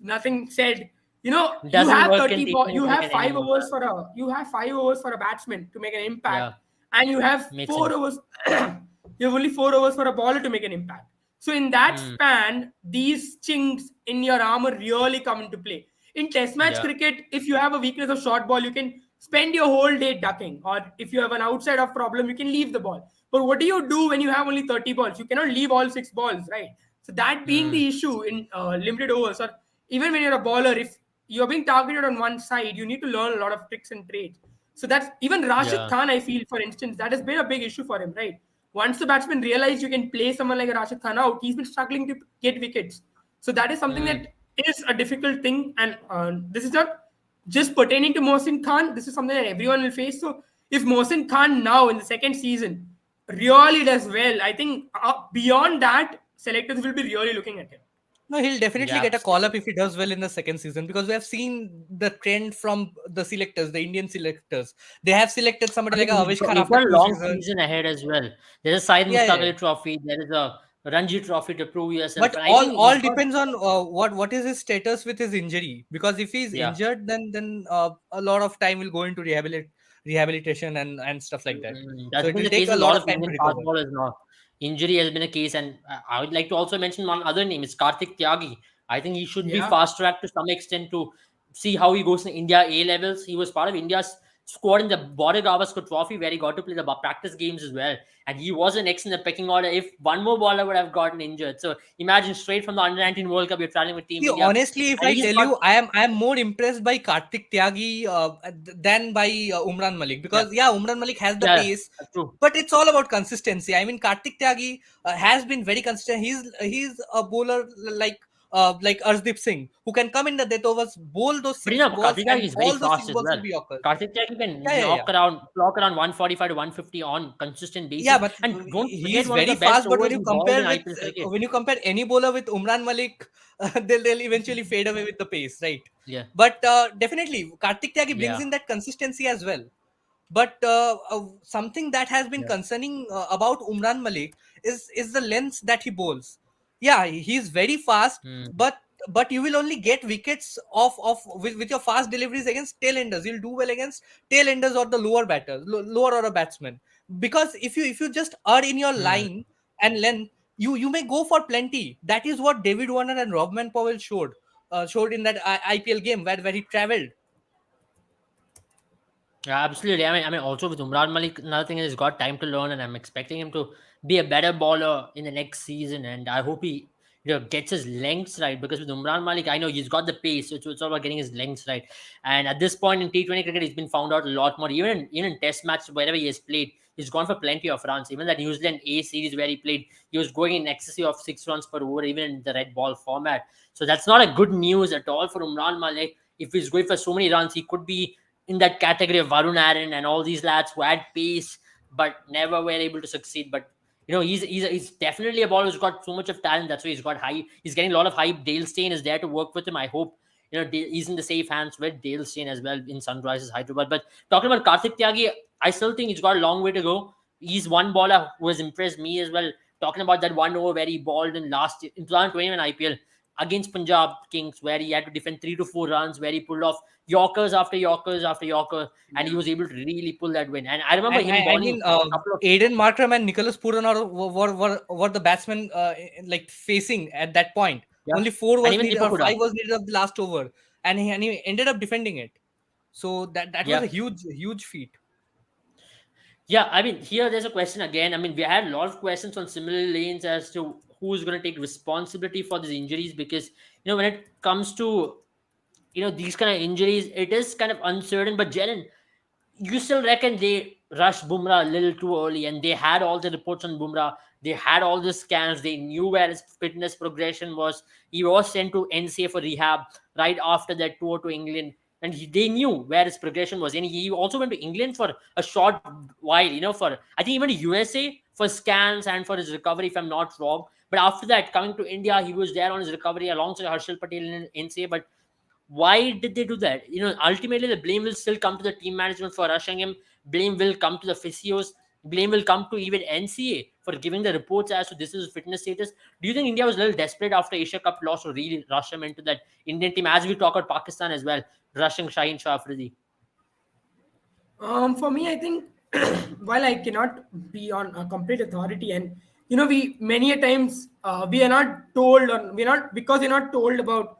Nothing said. You Doesn't have work in 30 ball. T20 You have cricket five anymore. overs for a. You have 5 overs for a batsman to make an impact, Yeah, and you have makes four sense. overs. You have only 4 overs for a bowler to make an impact. So in that Hmm. span, these chinks in your armor really come into play. In Test match Yeah. cricket, if you have a weakness of short ball, you can spend your whole day ducking, or if you have an outside of problem, you can leave the ball. But what do you do when you have only 30 balls? You cannot leave all 6 balls, right? So that being Hmm. the issue in limited overs, or even when you're a bowler, if you're being targeted on one side, you need to learn a lot of tricks and trades. So that's even Rashid Yeah. Khan, I feel, for instance, that has been a big issue for him, right? Once the batsman realized you can play someone like Rashid Khan out, he's been struggling to get wickets. So that is something Hmm. that is a difficult thing, and this is not just pertaining to Mohsin Khan. This is something that everyone will face. So if Mohsin Khan now in the second season really does well, I think beyond that, selectors will be really looking at him. no, he'll definitely Yeah. get a call up if he does well in the second season, because we have seen the trend from the selectors, the Indian selectors. They have selected I somebody like mean, Avesh Khan he's after got a two long seasons. season ahead as well. There's a Syed Yeah, yeah, yeah. Mustaq Trophy. There is a Ranji Trophy to prove yourself, But and I all think he's all got. depends on what is his status with his injury. Because if he's Yeah. injured, then a lot of time will go into rehabilitation and stuff like that. So That's it been will the take case a with a lot lot of of time to Indian fast recover. bowlers now. Injury has been a case, and I would like to also mention one other name. It's Karthik Tyagi. I think he should be Yeah. fast tracked to some extent to see how he goes in India A levels. He was part of India's squad in the Border Gavaskar Trophy, where he got to play the practice games as well. And he was an next in the pecking order if one more bowler would have gotten injured. So imagine straight from the Under 19 World Cup, you're traveling with Team See, India, honestly, if and I he's tell got you, I am more impressed by Karthik Tyagi than by Umran Malik, yeah, because yeah, Umran Malik has the yeah, pace, true. but it's all about consistency. I mean, Karthik Tyagi has been very consistent. He's a bowler like like Arshdeep Singh, who can come in the death overs, bowl those But 6 balls, Karthik and is very all those fast six as balls will well. be Yorkers. Karthik can Yeah, yeah, yeah. clock around 145 to 150 on consistent Yeah, basis. but And don't forget he's one of very the best fast. But overs he bowled in IPL cricket. when you compare any bowler with Umran Malik, they'll eventually fade away with the pace, right? Yeah, But definitely, Kartik Tyagi brings yeah, in that consistency as well. But something that has been yeah. concerning about Umran Malik is the length that he bowls. Yeah, he's very fast, Hmm. but you will only get wickets with your fast deliveries against tail enders. You'll do well against tail enders or the lower batters, lower order batsmen. Because if you just are in your Hmm. line and length, you may go for plenty. That is what David Warner and Robman Powell showed in that IPL game where he travelled. Yeah, absolutely. Also with Umran Malik, another thing is he's got time to learn, and I'm expecting him to be a better bowler in the next season. And I hope he, gets his lengths right, because with Umran Malik, I know he's got the pace, so it's all about getting his lengths right. And at this point in T20 cricket, he's been found out a lot more. Even in Test matches, wherever he has played, he's gone for plenty of runs. Even that New Zealand A series where he played, he was going in excess of 6 runs per over, even in the red ball format. So that's not a good news at all for Umran Malik. If he's going for so many runs, he could be in that category of Varun Aaron and all these lads who had pace but never were able to succeed. But he's definitely a bowler who's got so much of talent. That's why he's got high. He's getting a lot of hype. Dale Steyn is there to work with him. I hope he's in the safe hands with Dale Steyn as well in Sunrisers Hyderabad. But talking about Karthik Tyagi, I still think he's got a long way to go. He's one bowler who has impressed me as well. Talking about that one over where he bowled in 2021 IPL against Punjab Kings, where he had to defend 3 to 4 runs, where he pulled off Yorkers after Yorkers after Yorker, and he Yeah. was able to really pull that win. And I remember And him I bowling mean, a couple of. Aiden Markram and Nicholas Pooran were the batsmen like facing at that point. Yeah, Only four and was even needed, Deepak or Hooda. five was needed of the last over, and he ended up defending it. So that was a Yeah. huge feat. Yeah, I mean, here there's a question again. I mean, we had a lot of questions on similar lanes as to who's going to take responsibility for these injuries, because when it comes to these kind of injuries, it is kind of uncertain. But Jalen, you still reckon they rushed Bumrah a little too early, and they had all the reports on Bumrah. They had all the scans. They knew where his fitness progression was. He was sent to NCA for rehab right after that tour to England, and they knew where his progression was. And he also went to England for a short while, for I think even to USA for scans and for his recovery, if I'm not wrong. But after that, coming to India, he was there on his recovery alongside Harshal Patel in NCA. But why did they do that? Ultimately the blame will still come to the team management for rushing him. Blame will come to the physios. Blame will come to even NCA for giving the reports as to this is his fitness status. Do you think India was a little desperate after Asia Cup loss to really rush him into that Indian team, as we talk about Pakistan as well, rushing Shaheen Shah Afridi? For me, I think while I cannot be on a complete authority, and we many a times we are not told, on we're not because we're not told about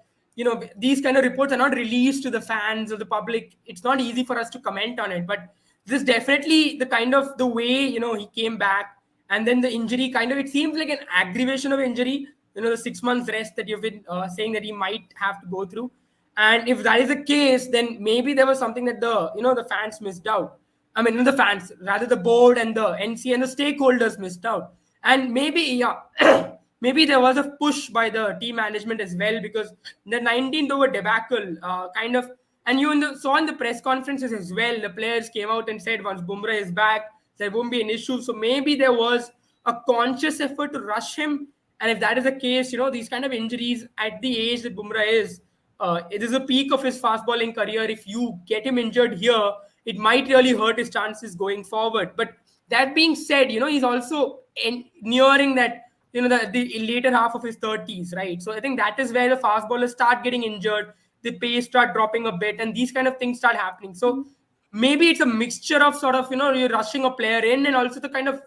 these kind of reports are not released to the fans or the public. It's not easy for us to comment on it, but this definitely the kind of the way he came back, and then the injury kind of it seems like an aggravation of injury. The 6 months rest that you've been saying that he might have to go through, and if that is the case, then maybe there was something that the fans missed out. I mean, not the fans, rather the board and the NC and the stakeholders missed out. And maybe, yeah, maybe there was a push by the team management as well, because the 19th over debacle kind of, and saw in the press conferences as well, the players came out and said once Bumrah is back, there won't be an issue. So maybe there was a conscious effort to rush him. And if that is the case, these kind of injuries at the age that Bumrah is, it is a peak of his fast bowling career. If you get him injured here, it might really hurt his chances going forward. But that being said, he's also nearing that, the later half of his 30s, right? So I think that is where the fast bowlers start getting injured, the pace start dropping a bit, and these kind of things start happening. So maybe it's a mixture of sort of, you're rushing a player in, and also the kind of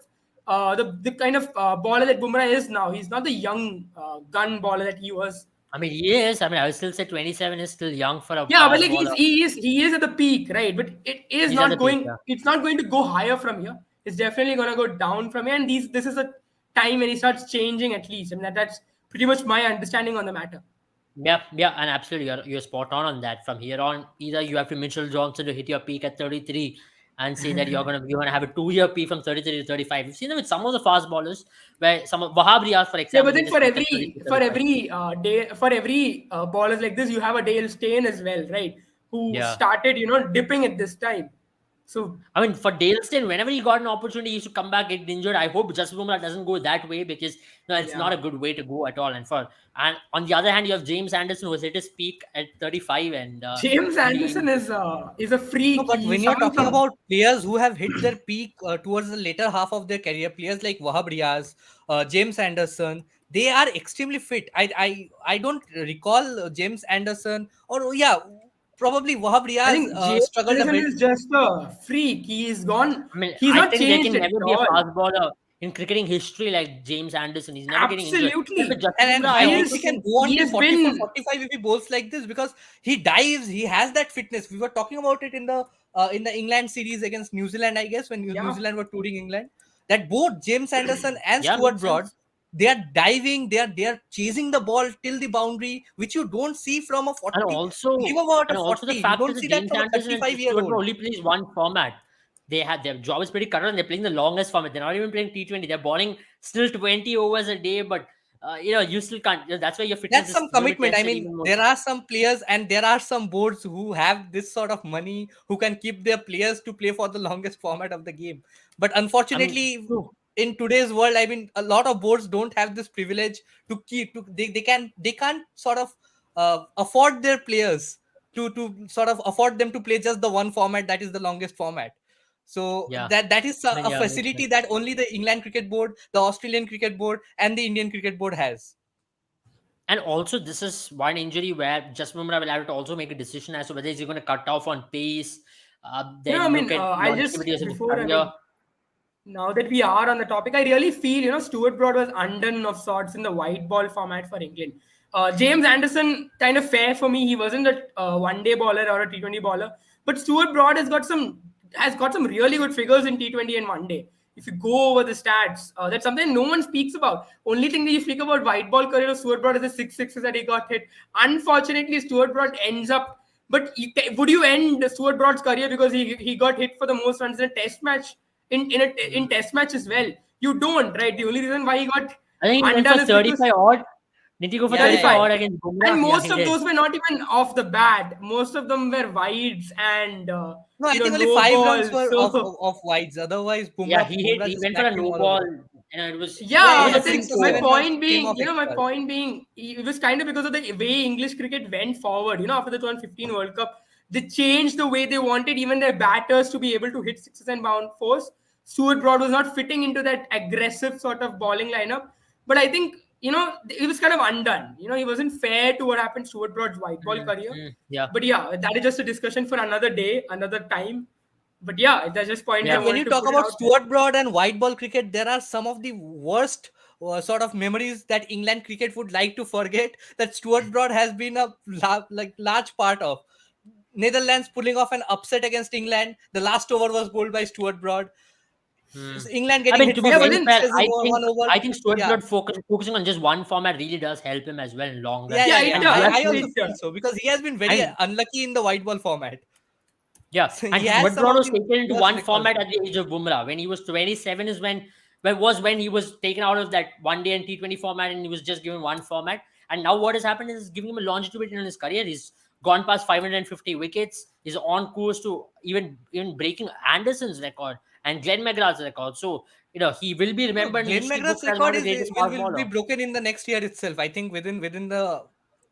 the kind of bowler that Bumrah is now. He's not the young gun bowler that he was. I mean, he is. I mean, I would still say 27 is still young for a Yeah, but fast like bowler. he is at the peak, right? But it is He's at not the peak. going. Yeah. It's not going to go higher from here. It's definitely going to go down from here. And this is a time when he starts changing. At least, I mean that's pretty much my understanding on the matter. Yeah, yeah, and absolutely, you're spot on that. From here on, either you have to Mitchell Johnson to hit your peak at 33, and say that you're gonna have a 2 year P from 33 to 35. We've seen them with some of the fast bowlers, where some of Wahab Riaz, for Yeah, example, but they then just peaked at 33, for 35. every day, for every ballers like this, you have a Dale Steyn as well, right? Who Yeah. started, dipping at this time. So I mean, for Dale Steyn, whenever he got an opportunity, he used to come back, get injured. I hope Jasprit Bumrah doesn't go that way, because it's not yeah, a good way to go at all. And on the other hand, you have James Anderson, who was hit his peak at 35, and James Anderson is a No, freak. but when He's you're coming talking from about players who have hit their peak towards the later half of their career, players like Wahab Riaz, James Anderson, they are extremely fit. I don't recall James Anderson, or probably Wahab I Riaz think James struggled a Anderson bit. is just a freak. He's gone. I mean, He's I not think there changed can at never be a all. fast bowler in cricketing history like James Anderson. He's never getting injured. But with Absolutely. Jasprit And Bumrah, he I also also He's can think, go on he till has 44, been 45 if he bowls like this, because he dives, he has that fitness. We were talking about it in the England series against New Zealand, I guess, when New yeah. Zealand were touring England, that both James Anderson and yeah, Stuart makes Broad, sense. they are diving, they are chasing the ball till the boundary, which you don't see from a And 40, also, give about a and also 40. the You fact is don't that see that James from a Anderson and 35-year Stuart Broad old. only plays one format. They have their job is pretty cut out, and they're playing the longest format. They're not even playing T20. They're bowling still 20 overs a day, but you still can't. That's why your fitness That's is some going to be commitment. I tested mean, even more. there are some players and there are some boards who have this sort of money, who can keep their players to play for the longest format of the game. But I mean, unfortunately, true. in today's world, I mean, a lot of boards don't have this privilege to keep. They can't sort of afford their players to sort of afford them to play just the one format that is the longest format. So Yeah. that is I mean, a yeah, makes facility sense. that only the England Cricket Board, the Australian Cricket Board, and the Indian Cricket Board has. And also, this is one injury where Jasprit Bumrah will have to also make a decision as to whether he's going to cut off on pace, I then look mean, at I'll just longevity of his before I career. mean, now that we are on the topic, I really feel Stuart Broad was undone of sorts in the white ball format for England. James Anderson kind of fair for me. He wasn't a one-day bowler or a T20 bowler, but Stuart Broad has got some really good figures in T20 and one day. If you go over the stats, that's something no one speaks about. Only thing that you speak about white ball career of Stuart Broad is the six sixes that he got hit. Unfortunately, Stuart Broad ends up. But would you end Stuart Broad's career because he got hit for the most runs in a Test match? In test match as well. You don't, right? The only reason why he got I think he went for undone is because 35 odd. Did he go for Yeah, yeah, 35 yeah. odd 35. against And Bumrah? Yeah, most he of did. those were not even off the bat. Most of them were wides and No, I think only no 5 runs balls. were So of wides. Otherwise, Yeah, Bumrah he just went for a smacked him no all ball. over. It was Yeah, yeah, it was yeah, a but six then 6 or my over. 7 runs point came being, off my extras. point being, it was kind of because of the way English cricket went forward. After the 2015 World Cup, they changed the way they wanted even their batters to be able to hit sixes and bound fours. Stuart Broad was not fitting into that aggressive sort of bowling lineup. But I think he was kind of undone. He wasn't fair to what happened to Stuart Broad's white ball career. Yeah, But yeah, that is just a discussion for another day, another time. But yeah, that's just points I yeah. See, when wanted you to talk put it about out there. Stuart Broad and white ball cricket, there are some of the worst sort of memories that England cricket would like to forget that Stuart Broad has been a large part of. Netherlands pulling off an upset against England. The last over was bowled by Stuart Broad. Hmm. England I getting mean, hit to for be Yeah, but very six then fair, sixes in one over. I think Stuart Yeah, Broad focusing on just one format really does help him as well in long run. yeah. yeah, it And he does. has I also shown, It feel does. so because he has been I very mean, unlucky in the white ball format. yeah, So he and has Stuart some Broad of was the taken into worst one records. format at the age of Bumrah. When he was 27 is when he was taken out of that one day and T20 format, and he was just given one format. And now what has happened is giving him a longevity in his career. He's gone past 550 wickets. He's on course to even breaking Anderson's record and Glenn McGrath's record. So he will be No, remembered in Glenn history McGrath's books as one record of the is greatest fast will be bowler. broken in the next year itself. I think within the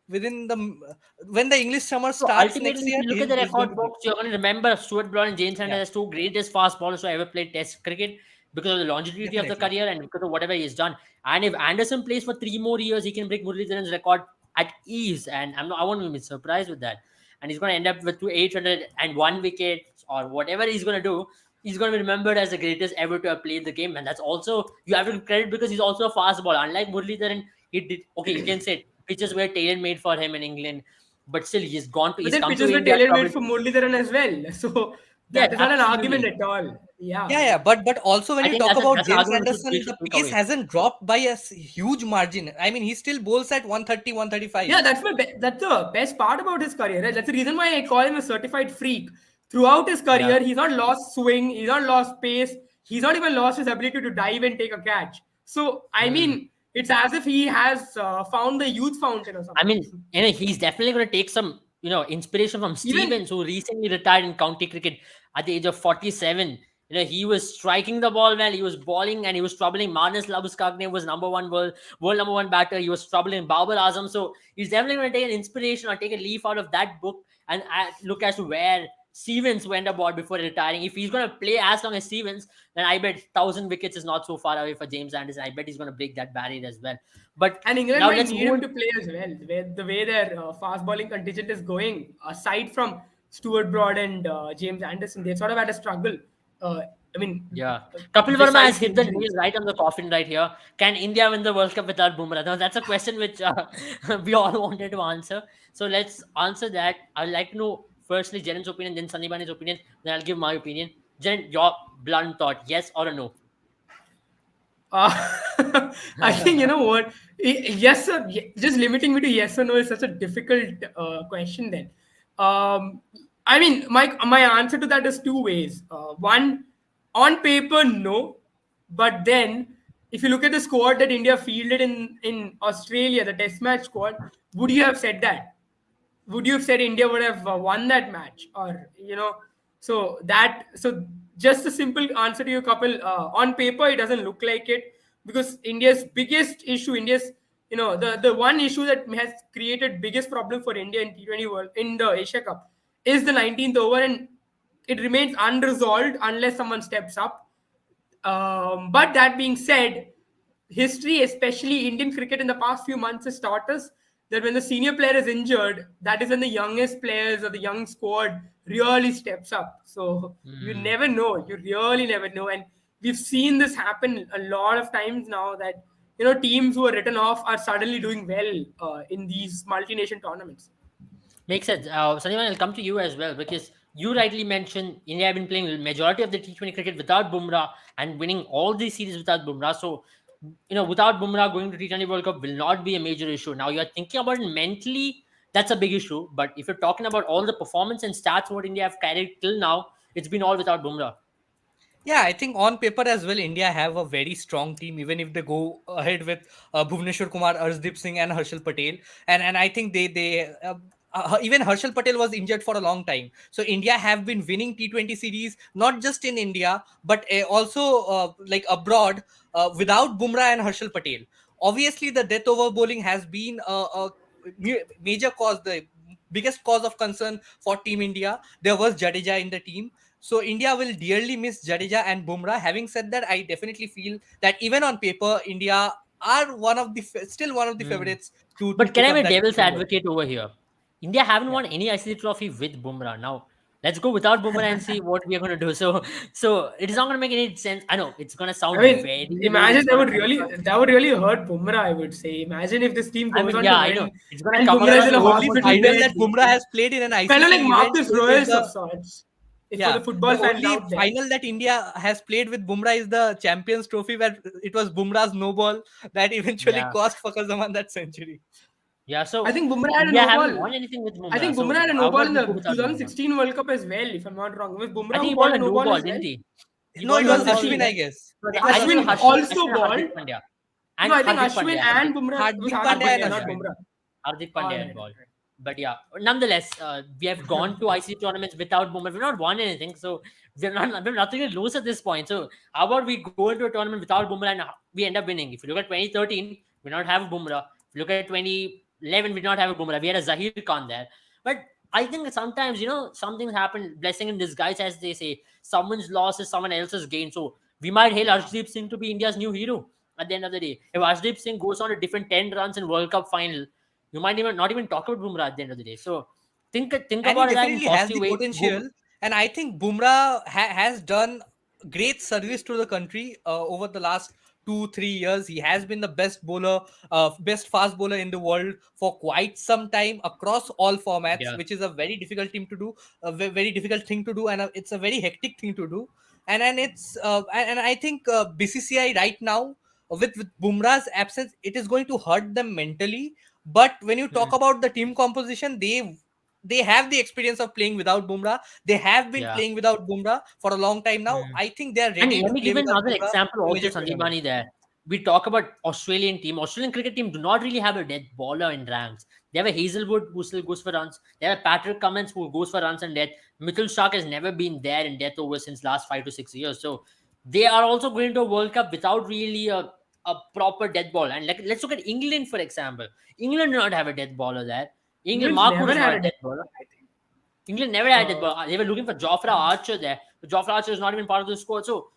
when the English summer So starts ultimately, next if year, you look at the he's going record to break. books, you're going to remember Stuart Broad and James Yeah, Anderson as two greatest fast bowlers who ever played Test cricket because of the longevity of the definitely. career and because of whatever he's done. And if Anderson plays for 3 more years, he can break Muralidharan's record at ease. And I won't be surprised with that. And he's going to end up with 801 wickets or whatever he's going to do. He's going to be remembered as the greatest ever to have played the game. And that's also, you have to credit because he's also a fast bowler. Unlike Muralidharan, he did, okay, you can say pitches were tailor made for him in England, but still But he's then come to pitches were India tailor probably. made for Muralidharan as well. So Yes, that is not an argument absolutely. at all. Yeah. Yeah, yeah, but also when I you think talk about that's an James argument we Anderson, should the take pace away. hasn't dropped by a huge margin. I mean, he still bowls at 130, 135. Yeah, that's the best part about his career. Right? That's the reason why I call him a certified freak. throughout his Yeah. career, he's not lost swing, he's not lost pace, he's not even lost his ability to dive and take a catch. So, I Hmm. mean, it's as if he has found the youth fountain or I something. mean, he's definitely going to take some, inspiration from Even Stevens, who recently retired in county cricket at the age of 47. He was striking the ball well, he was bowling, and he was troubling. Manas Labuschagne was number one world number one batter. He was troubling Babar Azam. So he's definitely going to take an inspiration or take a leaf out of that book and look as to where Stevens went aboard before retiring. If he's going to play as long as Stevens, then I bet 1,000 wickets is not so far away for James Anderson. I bet he's going to break that barrier as well. But and England now might let's need move him on. to play as well. The way their fast bowling contingent is going, aside from Stuart Broad and James Anderson, they've sort of had a struggle. Uh, I mean, Yeah. Kapil Verma has besides hit the nail injuries. right on the coffin right here. Can India win the World Cup without Bumrah? Now, that's a question which we all wanted to answer. So let's answer that. I'd like to know firstly Jaren's opinion, then Sandeepani's opinion, then I'll give my opinion. Jaren, your blunt thought, yes or a no? I think you know what. Yes, sir. Just limiting me to yes or no is such a difficult question. Then, I mean, my answer to that is two ways. One, on paper, no, but then if you look at the squad that India fielded in Australia, the Test match squad, would you have said that? Would you have said India would have won that match, or so just a simple answer to your couple. On paper, it doesn't look like it because India's biggest issue, the one issue that has created biggest problem for India in T20 World in the Asia Cup is the 19th over, and it remains unresolved unless someone steps up. But that being said, history, especially Indian cricket in the past few months, has taught us that when the senior player is injured, that is when the youngest players or the young squad really steps up. So you Hmm. never know. You really never know. And we've seen this happen a lot of times now that teams who are written off are suddenly doing well in these multi-nation tournaments. Makes sense. Sandeep, I'll come to you as well because you rightly mentioned India have been playing the majority of the T20 cricket without Bumrah and winning all these series without Bumrah. So, without Bumrah going to T20 World Cup will not be a major issue. Now, you're thinking about it mentally, that's a big issue. But if you're talking about all the performance and stats what India have carried till now, it's been all without Bumrah. Yeah, I think on paper as well, India have a very strong team, even if they go ahead with Bhuvneshwar Kumar, Arshdeep Singh, and Harshal Patel. And I think even Harshal Patel was injured for a long time. So India have been winning T20 series not just in India but also like abroad without Bumrah and Harshal Patel. Obviously, the death over bowling has been a major cause, the biggest cause of concern for Team India. There was Jadeja in the team, so India will dearly miss Jadeja and Bumrah. Having said that, I definitely feel that even on paper, India are still one of the Hmm. favorites to But can pick I be up a that devil's T20 World Cup. advocate over here? India haven't Yeah. won any ICC trophy with Bumrah. Now let's go without Bumrah and see what we are going to do. So it is not going to make any sense. I know it's going to I sound mean, very rude. imagine It's that going to would come really across. that would really hurt Bumrah. I would say. Imagine if this team I goes mean, on yeah, to I know win, it's going to and come Bumrah is across in The a as only hospital overconfident. final bed. that Bumrah has played in an Kind of like ICC event Marcus is Royals of the sorts, for the yeah. football The fans only out there. final that India has played with Bumrah is the Champions Trophy, where it was Bumrah's no ball that eventually Yeah, cost Fakhar Zaman that century. yeah. I So think Bumrah had a India no haven't ball. won anything with I Bumrah. think Bumrah So had a no how ball about in we go the without Bumrah? 2016 World Cup as well, if I'm not wrong. It was I Bumrah think who he bowled balled a a no no ball ball, as didn't well. he? He No, bowled it a was no ball. Ashwin, Honestly, I guess. So It was I think it was Ashwin Ashwin. also Ashwin or balled. Hardik Pandya No, and I think Hardik Ashwin Pandya. and Bumrah. It was Hardik Hardik Pandya Hardik and Pandya, Pandya, not right? Ashwin. Bumrah. Hardik All Pandya right, had ball. all right. But yeah, nonetheless, we have gone to ICC tournaments without Bumrah. We've not won anything, so we've nothing to lose at this point. So how about we go into a tournament without Bumrah and we end up winning? If you look at 2013, we don't have Bumrah. If you look at 2011, we don't have a Bumrah. We had a Zahir Khan there. But I think sometimes, some things happen, blessing in disguise, as they say. Someone's loss is someone else's gain. So we might hail Arshdeep Singh to be India's new hero at the end of the day. If Arshdeep Singh goes on a different 10 runs in World Cup final, you might even not even talk about Bumrah at the end of the day. So think And he about that in definitely has positive the way. potential. And I think Bumrah has done great service to the country over the last 2 3 years. He has been the best bowler, best fast bowler in the world for quite some time across all formats, Yeah. which is a very difficult thing to do, very difficult thing to do, and it's a very hectic thing to do. And and I think BCCI right now, with Bumrah's absence, it is going to hurt them mentally. But when you talk Hmm. about the team composition, they have the experience of playing without Bumrah. They have been Yeah. playing without Bumrah for a long time now. Mm. I think they are And ready let to me play give without another Bumrah example in a also, major Sandeep tournament. Bani there. We talk about Australian team. Australian cricket team do not really have a death bowler in ranks. They have a Hazelwood who still goes for runs. They have a Patrick Cummins who goes for runs and death. Mitchell Stark has never been there in death over since last 5 to 6 years. So they are also going to a World Cup without really a proper death ball. And let's look at England, for example. England do not have a death bowler there. England, England's Mark Wood never is not had a a death death bowler. ball, I think. England never had a death Uh, bowler. They were looking for Jofra Archer there. But Jofra Archer is not even part of the squad. So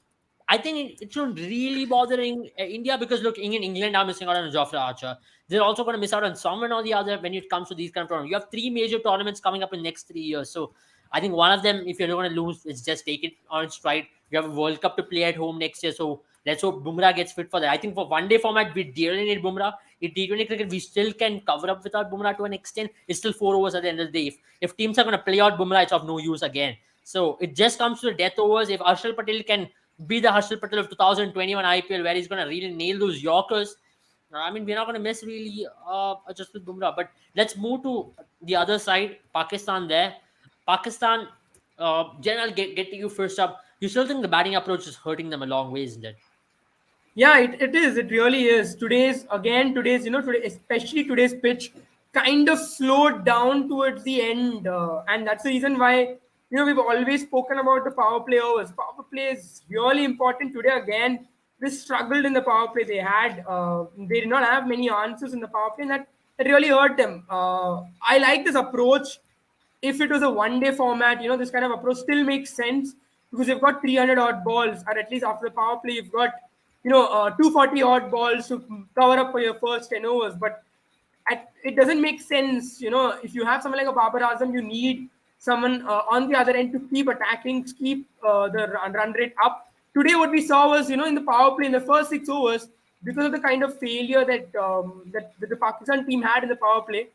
I think it shouldn't really bother India because look, England are missing out on Jofra Archer. They're also going to miss out on someone or the other when it comes to these kind of tournaments. You have three major tournaments coming up in the next 3 years. So I think one of them, if you're going to lose, it's just take it on stride. You have a World Cup to play at home next year. So let's hope Bumrah gets fit for that. I think for one day format, we dearly need Bumrah. In T20 cricket, we still can cover up without Bumrah to an extent. It's still 4 overs at the end of the day. If teams are going to play out Bumrah, it's of no use again. So it just comes to the death overs. If Harshal Patel can be the Harshal Patel of 2021 IPL, where he's going to really nail those Yorkers. I mean, we're not going to miss really just with Bumrah. But let's move to the other side, Pakistan there. Pakistan, Jen, I'll get to you first up. You still think the batting approach is hurting them a long way, isn't it? Yeah, it is. It really is. Today, especially today's pitch, kind of slowed down towards the end, and that's the reason why we've always spoken about the power play overs. Power play is really important today. Again, they struggled in the power play. They did not have many answers in the power play, and that really hurt them. I like this approach. If it was a one-day format, this kind of approach still makes sense because you've got 300 odd balls, or at least after the power play, you've got 240 odd balls to cover up for your first 10 overs. But it doesn't make sense, if you have someone like a Babar Azam, you need someone on the other end to keep attacking, keep the run rate up. Today, what we saw was, in the power play in the first 6 overs, because of the kind of failure that the Pakistan team had in the power play,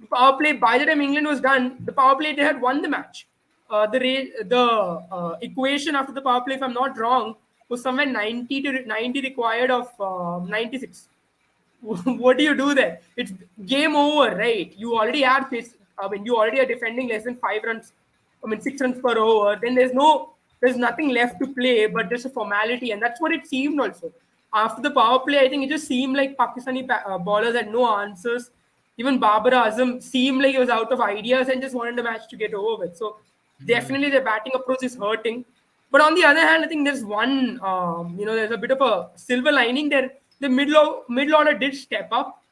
by the time England was done, the power play, they had won the match. The equation after the power play, if I'm not wrong, was somewhere 90 to 90 required of 96. What do you do there? It's game over, right? You already had this. I mean, you already are defending less than 5 runs. I mean, 6 runs per over. Then there's nothing left to play, but just a formality, and that's what it seemed also. After the power play, I think it just seemed like Pakistani bowlers had no answers. Even Babar Azam seemed like he was out of ideas and just wanted the match to get over with. So Hmm. definitely the batting approach is hurting. But on the other hand, I think there's there's a bit of a silver lining there. The middle order did step up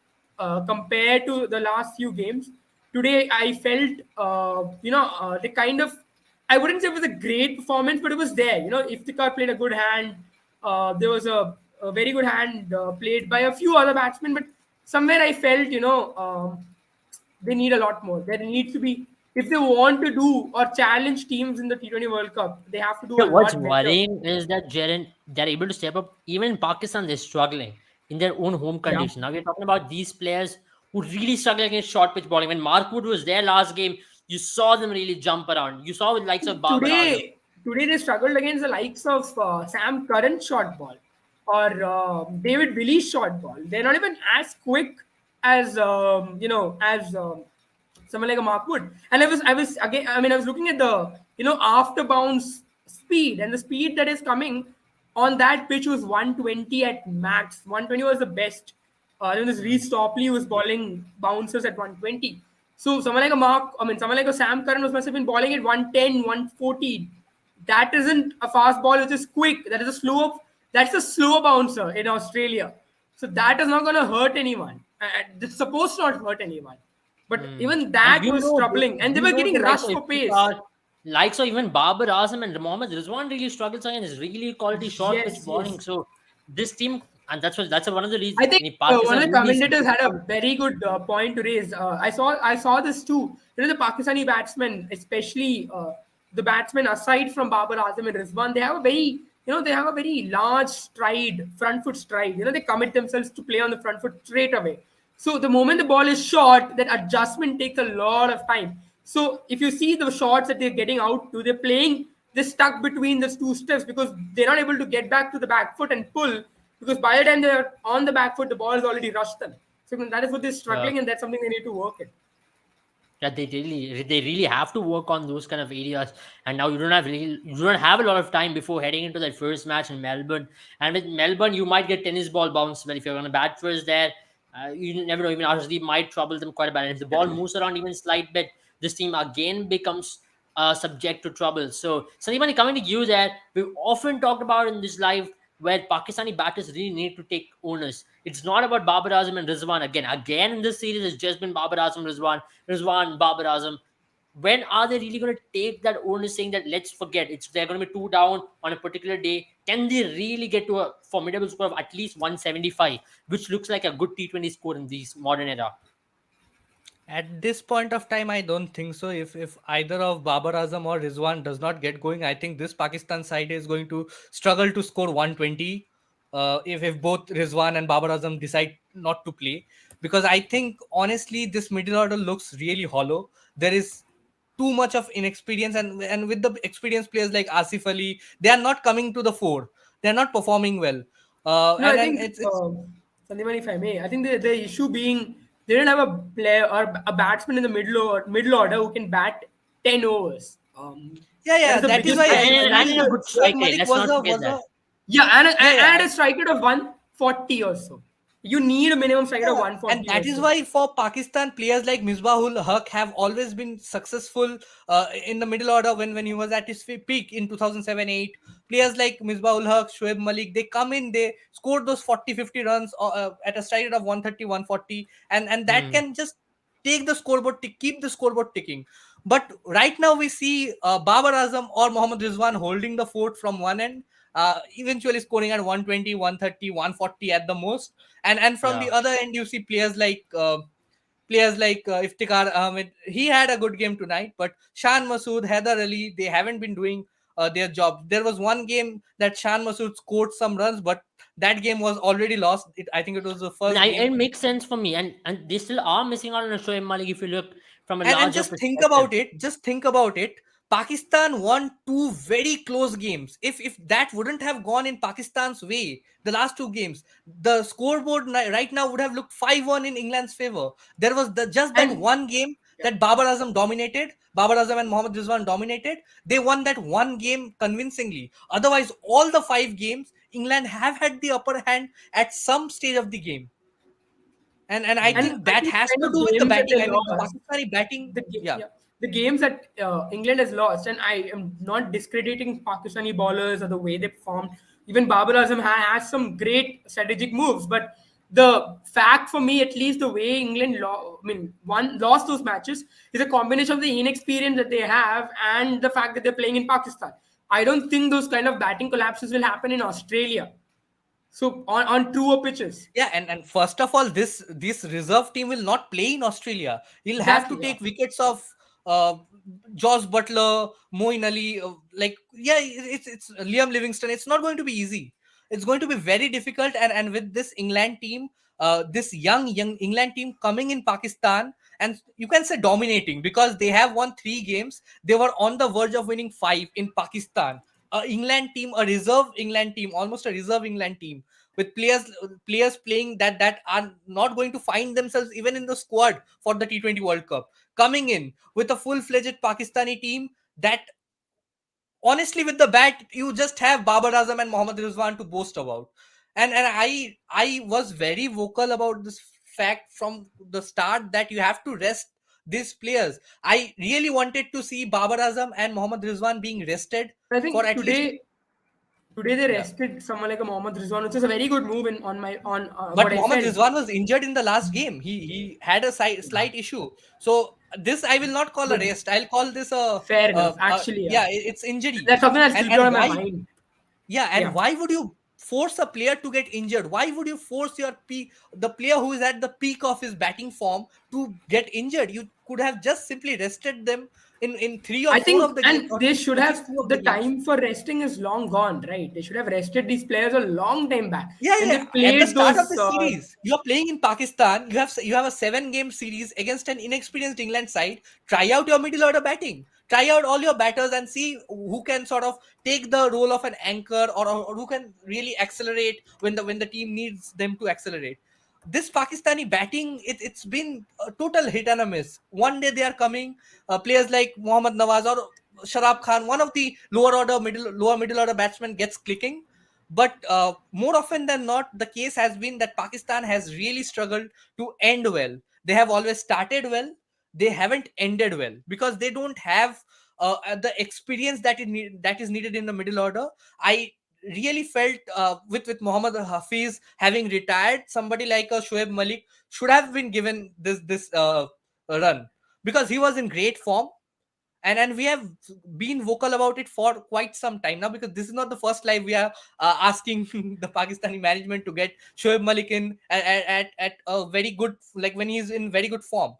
compared to the last few games. Today, I felt, the kind of, I wouldn't say it was a great performance, but it was there. Iftikhar played a good hand. There was a very good hand played by a few other batsmen, but somewhere I felt, they need a lot more. There needs to be, if they want to do or challenge teams in the T20 World Cup, they have to do Yeah, a what's lot better. worrying is that Jaren, they're able to step up. Even in Pakistan, they're struggling in their own home Yeah. condition. Now we're talking about these players who really struggle against short pitch bowling. When Mark Wood was there last game, you saw them really jump around. You saw with likes of Babar Azam. Today they struggled against the likes of Sam Curran's short ball or David Willey's short ball. They're not even as quick as as someone like a Mark Wood. And I was again. I mean, I was looking at the after bounce speed, and the speed that is coming on that pitch was 120 at max. 120 was the best. This Hmm. Reece Topley was bowling bouncers at 120. So someone like a Sam Curran must have been bowling at 110, 140. That isn't a fast ball which is quick. That's a slow bouncer in Australia. So that is not going to hurt anyone. It's supposed to not hurt anyone. But Hmm. even And that was troubling, and they were getting the likes rushed of for pace. Iftikhar, likes of even Babar Azam and Mohammad Rizwan really struggles against really quality short pitch Yes, bowling. yes. So this team, and that's one of the reasons I think in one of Pakistan the would be commentators had a very good point to raise. I saw this too. The Pakistani batsmen, especially the batsmen aside from Babar Azam and Rizwan, they have a very large stride, front foot stride. They commit themselves to play on the front foot straight away. So the moment the ball is short, that adjustment takes a lot of time. So if you see the shots that they're getting out to, they're stuck between those two steps because they're not able to get back to the back foot and pull because by the time they're on the back foot, the ball has already rushed them. So that is what they're uh, struggling, and that's something they need to work in. Yeah, they really have to work on those kind of areas. And now you don't have a lot of time before heading into that first match in Melbourne. And with Melbourne, you might get tennis ball bounce. But if you're going to bat first there, you never know. Even RSD might trouble them quite a bit. And if the ball moves around even slight bit, this team again becomes subject to trouble. So, Sandeep, coming to you there, we've often talked about in this live where Pakistani batters really need to take onus. It's not about Babar Azam and Rizwan again. Again in this series, it's just been Babar Azam, Rizwan, Babar Azam. When are they really going to take that onus, saying that let's forget it's they're going to be two down on a particular day? Can they really get to a formidable score of at least 175, which looks like a good T20 score in this modern era? At this point of time, I don't think so. If either of Babar Azam or Rizwan does not get going, I think this Pakistan side is going to struggle to score 120. If both Rizwan and Babar Azam decide not to play, because I think honestly this middle order looks really hollow. There is too much of inexperience, and with the experienced players like Asif Ali, they are not coming to the fore. They are not performing well. No, I And think, it's Sandeep, if I may, I think the issue being they don't have a player or a batsman in the middle order who can bat 10 overs. That yeah. is the That is biggest why And, issue. and, And and in a the, good Shoaib strike rate. Malik Let's not forget was that. a yeah, and yeah. a strike rate of 140 or so. You need a minimum strike rate of Yeah, and 140 that or is so. why for Pakistan, players like Misbahul Haq have always been successful in the middle order when he was at his peak in 2007-8. Players like Misbahul Haq, Shoaib Malik, they come in, they scored those 40-50 runs at a strike rate of 130, 140, and that Hmm. can just take the scoreboard, keep the scoreboard ticking. But right now we see Babar Azam or Mohammad Rizwan holding the fort from one end, eventually scoring at 120, 130, 140 at the most, and from Yeah. the other end you see players like Iftikhar Ahmed. He had a good game tonight, but Shan Masood, Haider Ali, they haven't been doing their job. There was one game that Shan Masood scored some runs, but that game was already lost. I think it was the And first it game. makes sense for me. And they still are missing out on a Shoaib Malik if you look from a And larger perspective. just think about it. Pakistan won two very close games. If that wouldn't have gone in Pakistan's way, the last two games, the scoreboard right now would have looked 5-1 in England's favor. There was just that And one game that Babar Azam dominated. Babar Azam and Mohammad Rizwan dominated. They won that one game convincingly. Otherwise, all the five games, England have had the upper hand at some stage of the game. And I Hmm. and think I that think has kind to of do with the games that batting. they I mean, the lost, Pakistani batting, yeah. yeah, the games that England has lost, and I am not discrediting Pakistani bowlers or the way they performed. Even Babar Azam has some great strategic moves, but the fact for me, at least, the way England lost those matches is a combination of the inexperience that they have and the fact that they're playing in Pakistan. I don't think those kind of batting collapses will happen in Australia. So on truer pitches, Yeah, and first of all, this reserve team will not play in Australia. He'll have to exactly, yeah. take wickets of uh, Josh Butler, Moeen Ali. Yeah, it's Liam Livingston. It's not going to be easy. It's going to be very difficult. And with this England team, this young England team coming in Pakistan, and you can say dominating because they have won three games. They were on the verge of winning five in Pakistan. A England team, a reserve England team, almost a reserve England team with players playing that are not going to find themselves even in the squad for the T20 World Cup, coming in with a full-fledged Pakistani team that honestly with the bat you just have Babar Azam and Mohammad Rizwan to boast about. And I was very vocal about this fact from the start that you have to rest these players. I really wanted to see Babar Azam and Mohammad Rizwan being rested I for think at least, today they yeah. rested someone like a Mohammad Rizwan, which is a very good move in on But what I Mohammad felt. Rizwan was injured in the last game. He had a slight issue. So this I will not call a But rest. I'll call this fair enough, actually, yeah. yeah, it's injury. That's something that's And flicked on my why? mind. Yeah, and Yeah. why would you force a player to get injured? Why would you force the player who is at the peak of his batting form to get injured? You could have just simply rested them in three or I four of think, the games, and or they should at least have two of the the games. time for resting is long gone, right? They should have rested these players a long time back when they Yeah. At the played start of those. the series, you are playing in Pakistan. You have a 7-game series against an inexperienced England side. Try out your middle order batting. Try out all your batters and see who can sort of take the role of an anchor, or who can really accelerate when the team needs them to accelerate. this Pakistani batting, it's been a total hit and a miss. One day they are coming, players like Mohammad Nawaz or Sharab Khan, one of the lower middle order batsmen gets clicking. But more often than not, the case has been that Pakistan has really struggled to end well. They have always started well, they haven't ended well because they don't have the experience that is needed in the middle order. I really felt with Mohammad Hafiz having retired, somebody like a Shoaib Malik should have been given this run because he was in great form, and we have been vocal about it for quite some time now, because this is not the first live we are asking the Pakistani management to get Shoaib Malik in at a very good, like when he's in very good form.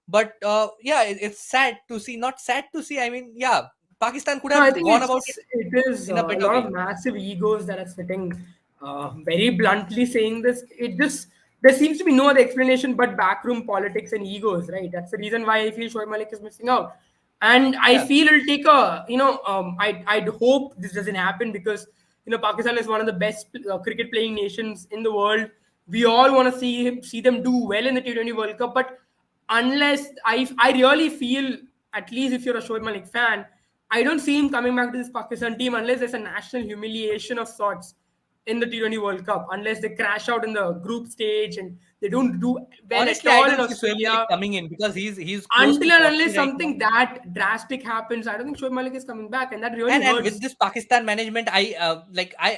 But yeah, it's sad to see, not sad to see, I mean, yeah, Pakistan could No, I have think gone about it it is in a a better lot of way. massive egos that are sitting. Very bluntly saying this, it just there seems to be no other explanation but backroom politics and egos, right? That's the reason why I feel Shoaib Malik is missing out, and I Yeah, feel it'll take a I'd hope this doesn't happen because Pakistan is one of the best cricket playing nations in the world. We all want to see them do well in the T20 World Cup, but unless I really feel, at least if you're a Shoaib Malik fan, I don't see him coming back to this Pakistan team unless there's a national humiliation of sorts in the T20 World Cup, unless they crash out in the group stage and they don't do well at honestly, I all in don't see Shoaib Malik Australia. coming in because he's close to Until and 40 unless right now. something that drastic happens, I don't think Shoaib Malik is coming back, and that really And with hurts. this Pakistan management, I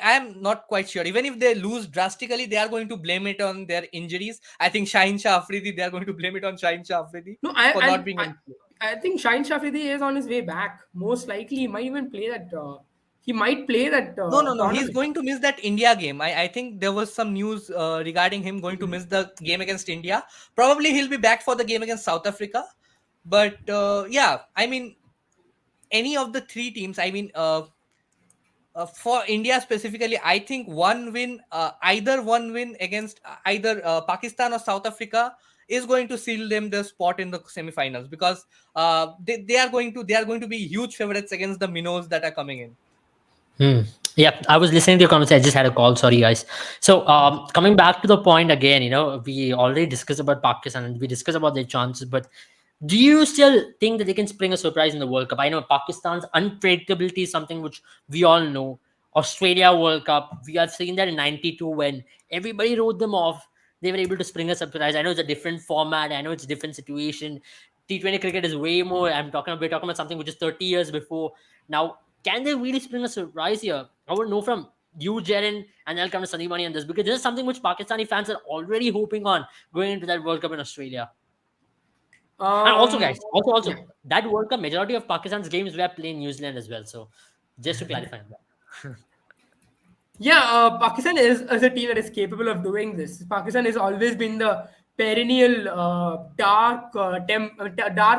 am not quite sure. Even if they lose drastically, they are going to blame it on their injuries. I think Shaheen Shah Afridi, they are going to blame it on Shaheen Shah Afridi No, for not being in play. I think Shaheen Shafidi is on his way back. Most likely, he might even play that. He might play that No. He's tournament. going to miss that India game. I think there was some news regarding him going to miss the game against India. Probably he'll be back for the game against South Africa. But yeah, I mean, any of the three teams, I mean, for India specifically, I think either one win against either Pakistan or South Africa is going to seal them the spot in the semifinals, because they are going to be huge favorites against the minnows that are coming in. Hmm. Yeah, I was listening to your comments. I just had a call. Sorry, guys. So, coming back to the point again, we already discussed about Pakistan and we discussed about their chances. But do you still think that they can spring a surprise in the World Cup? I know Pakistan's unpredictability is something which we all know. Australia World Cup, we have seen that in '92 when everybody wrote them off. They were able to spring a surprise. I know it's a different format. I know it's a different situation. T20 cricket is way more. We're talking about something which is 30 years before. Now, can they really spring a surprise here? I want to know from you, Jaren, and I'll come to Sandeepani on this, because this is something which Pakistani fans are already hoping on going into that World Cup in Australia. And also, Um, guys, also yeah. that World Cup, majority of Pakistan's games were playing New Zealand as well. So just to clarify that. Yeah, Pakistan is a team that is capable of doing this. Pakistan has always been the perennial dark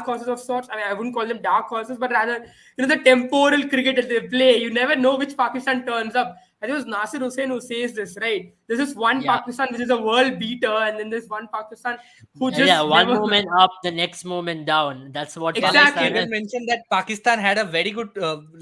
horses of sorts. I mean, I wouldn't call them dark horses, but rather the temporal cricket that they play. You never know which Pakistan turns up. I think it was Nasir Hussain who says this, right? There's this one Yeah. Pakistan which is a world beater, and then there's one Pakistan who Yeah, just one never. moment up, the next moment down. That's what Yeah, like Exactly. Pakistan Ketan is. mentioned that Pakistan had a very good,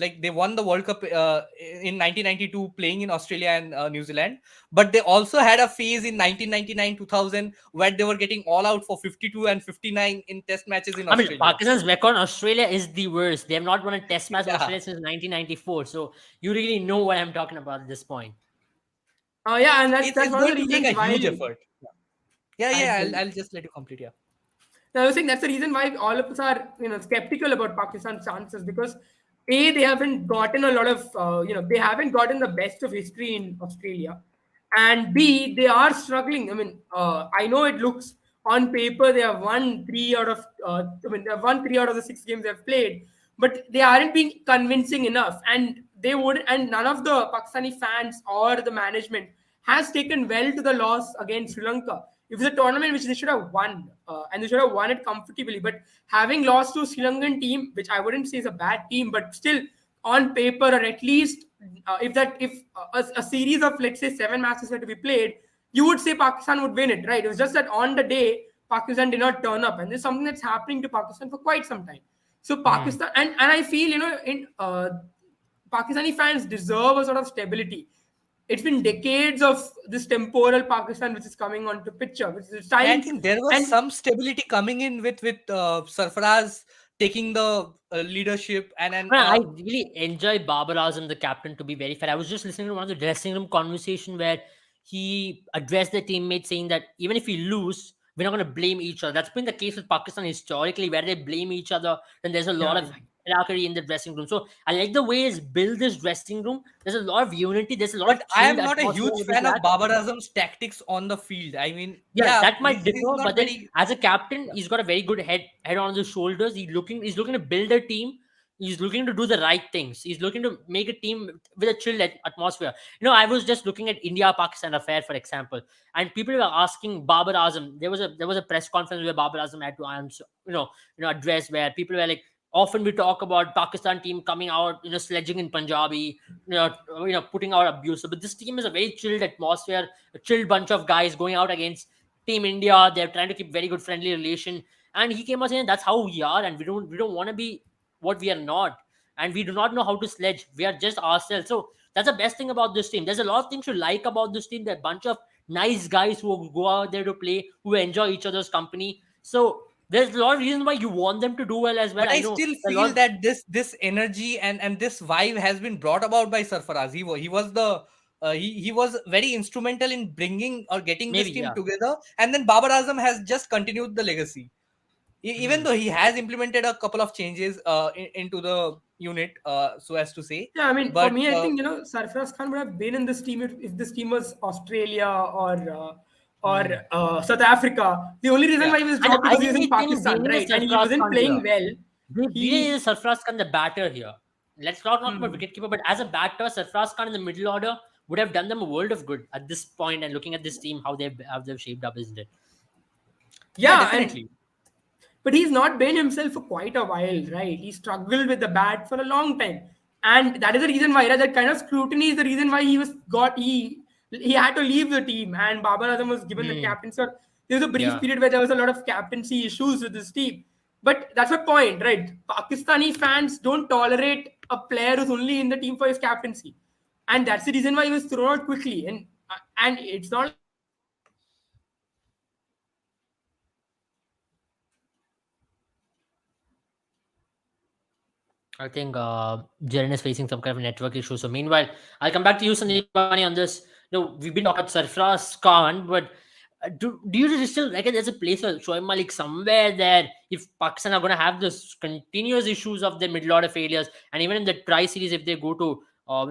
like they won the World Cup in 1992 playing in Australia and New Zealand. But they also had a phase in 1999, 2000 where they were getting all out for 52 and 59 in test matches in I mean, Australia. Pakistan's record in Australia is the worst. They have not won a test match in Yeah, Australia since 1994. So you really know what I'm talking about at this point. Yeah, and that's it's one of the going to take reasons a huge why effort. Yeah, I yeah. agree. I'll just let you complete. Yeah. Now, I was saying that's the reason why all of us are, skeptical about Pakistan's chances because A, they haven't gotten a lot of, they haven't gotten the best of history in Australia, and B, they are struggling. I mean, I know it looks on paper they have won they have won three out of the six games they've played, but they aren't being convincing enough, and none of the Pakistani fans or the management has taken well to the loss against Sri Lanka. It was a tournament which they should have won, and they should have won it comfortably. But having lost to Sri Lankan team, which I wouldn't say is a bad team, but still on paper, or at least if a series of let's say seven matches were to be played, you would say Pakistan would win it, right? It was just that on the day Pakistan did not turn up, and there's something that's happening to Pakistan for quite some time. So Hmm. Pakistan, and I feel in Pakistani fans deserve a sort of stability. it's been decades of this temporal Pakistan which is coming onto picture, which is I time. think there was And some stability coming in with Sarfaraz taking the leadership and Well, I really enjoy Babar Azam, the captain, to be very fair. I was just listening to one of the dressing room conversation where he addressed the teammates saying that even if we lose, we're not going to blame each other. That's been the case with Pakistan historically, where they blame each other. Then there's a lot yeah, of hierarchy in the dressing room. So I like the way he's built this dressing room. There's a lot of unity. There's a lot but of I chilled am not a atmosphere huge with this fan of lad. Babar Azam's tactics on the field. I mean, Yeah, yeah, that might he's differ, not but then very. as a captain, Yeah. he's got a very good head on his shoulders. He's looking to build a team. He's looking to do the right things. He's looking to make a team with a chilled atmosphere. I was just looking at India Pakistan affair, for example, and people were asking Babar Azam. There was a press conference where Babar Azam had to answer, address, where people were like, often we talk about Pakistan team coming out, sledging in Punjabi, putting out abuse. But this team is a very chilled atmosphere, a chilled bunch of guys going out against Team India. They're trying to keep very good friendly relation. And he came out saying that's how we are, and we don't want to be what we are not, and we do not know how to sledge. We are just ourselves. So that's the best thing about this team. There's a lot of things to like about this team. They're a bunch of nice guys who go out there to play, who enjoy each other's company. So there's a lot of reasons why you want them to do well as well. But I I know still a feel lot. that this energy and this vibe has been brought about by Sarfaraz. He was the he was very instrumental in bringing or getting this Maybe, team yeah. together, and then Babar Azam has just continued the legacy. Even Hmm. though he has implemented a couple of changes into the unit, so as to say, yeah. I mean, for but me, I think Sarfaraz Khan would have been in this team if this team was Australia or hmm, South Africa. The only reason yeah, why he was And dropped I because he think was in they Pakistan, need a right? And he Sarfraz wasn't Khan here. playing well. We need a He Sarfraz Khan, the batter here. Let's not talk about hmm. wicketkeeper, but as a batter, Sarfraz Khan in the middle order would have done them a world of good at this point. And looking at this team, how they've shaped up, isn't it? yeah, Yeah, and definitely. but he's not been himself for quite a while, right? He struggled with the bat for a long time, and that is the reason why, right, that kind of scrutiny is the reason why he had to leave the team, and Babar Azam was given the Hmm. captaincy. So there was a brief Yeah. period where there was a lot of captaincy issues with this team, but that's my point, right? Pakistani fans don't tolerate a player who's only in the team for his captaincy, and that's the reason why he was thrown out quickly. And it's not like he's been playing well for a long time. He's been playing well for a few years now. I think Jaren is facing some kind of network issue. So meanwhile, I'll come back to you, Sandeep Bani, on this. We've been talking about Sarfraz Khan, but do you still reckon there's a place for Shoaib Malik somewhere there? If Pakistan are going to have this continuous issues of their middle order failures, and even in the Tri Series, if they go to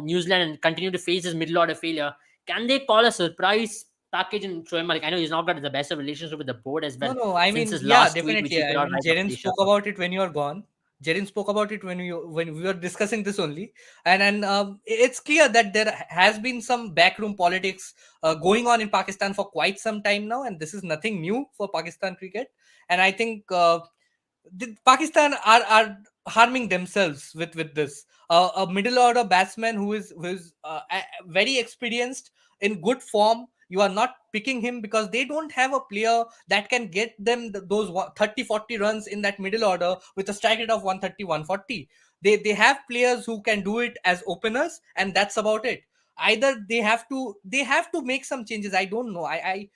New Zealand and continue to face this middle order failure, can they call a surprise package in Shoaib Malik? I know he's not got the best of relationship with the board as No, well no. I since mean, his yeah, last tweet, which definitely. he put I out mean, right after Jaren Asia spoke Cup. about it when you are gone. Jaren spoke about it when we were discussing this only, and it's clear that there has been some backroom politics going on in Pakistan for quite some time now, and this is nothing new for Pakistan cricket. And I think Pakistan are harming themselves with this. A middle order batsman who is very experienced in good form. You are not picking him because they don't have a player that can get them those 30-40 runs in that middle order with a strike rate of 130 140. They have players who can do it as openers, and that's about it. Either they have to make some changes. I don't know. I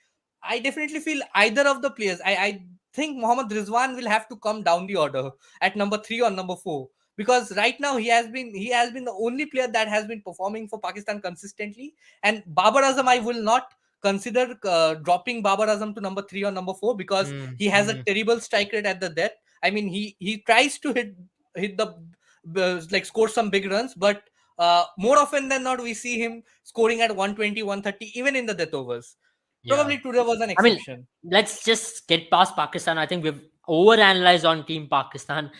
definitely feel either of the players. I think Mohammad Rizwan will have to come down the order at number 3 or number 4, because right now he has been the only player that has been performing for Pakistan consistently. And Babar Azam, I will not consider dropping Babar Azam to number 3 or number 4, because Hmm. he has a Hmm. terrible strike rate at the death. I mean, he tries to hit the like score some big runs, but more often than not we see him scoring at 120 130 even in the death overs. Yeah. Probably today was an I mean, exception. let's just get past Pakistan. I think we've overanalyzed on Team Pakistan.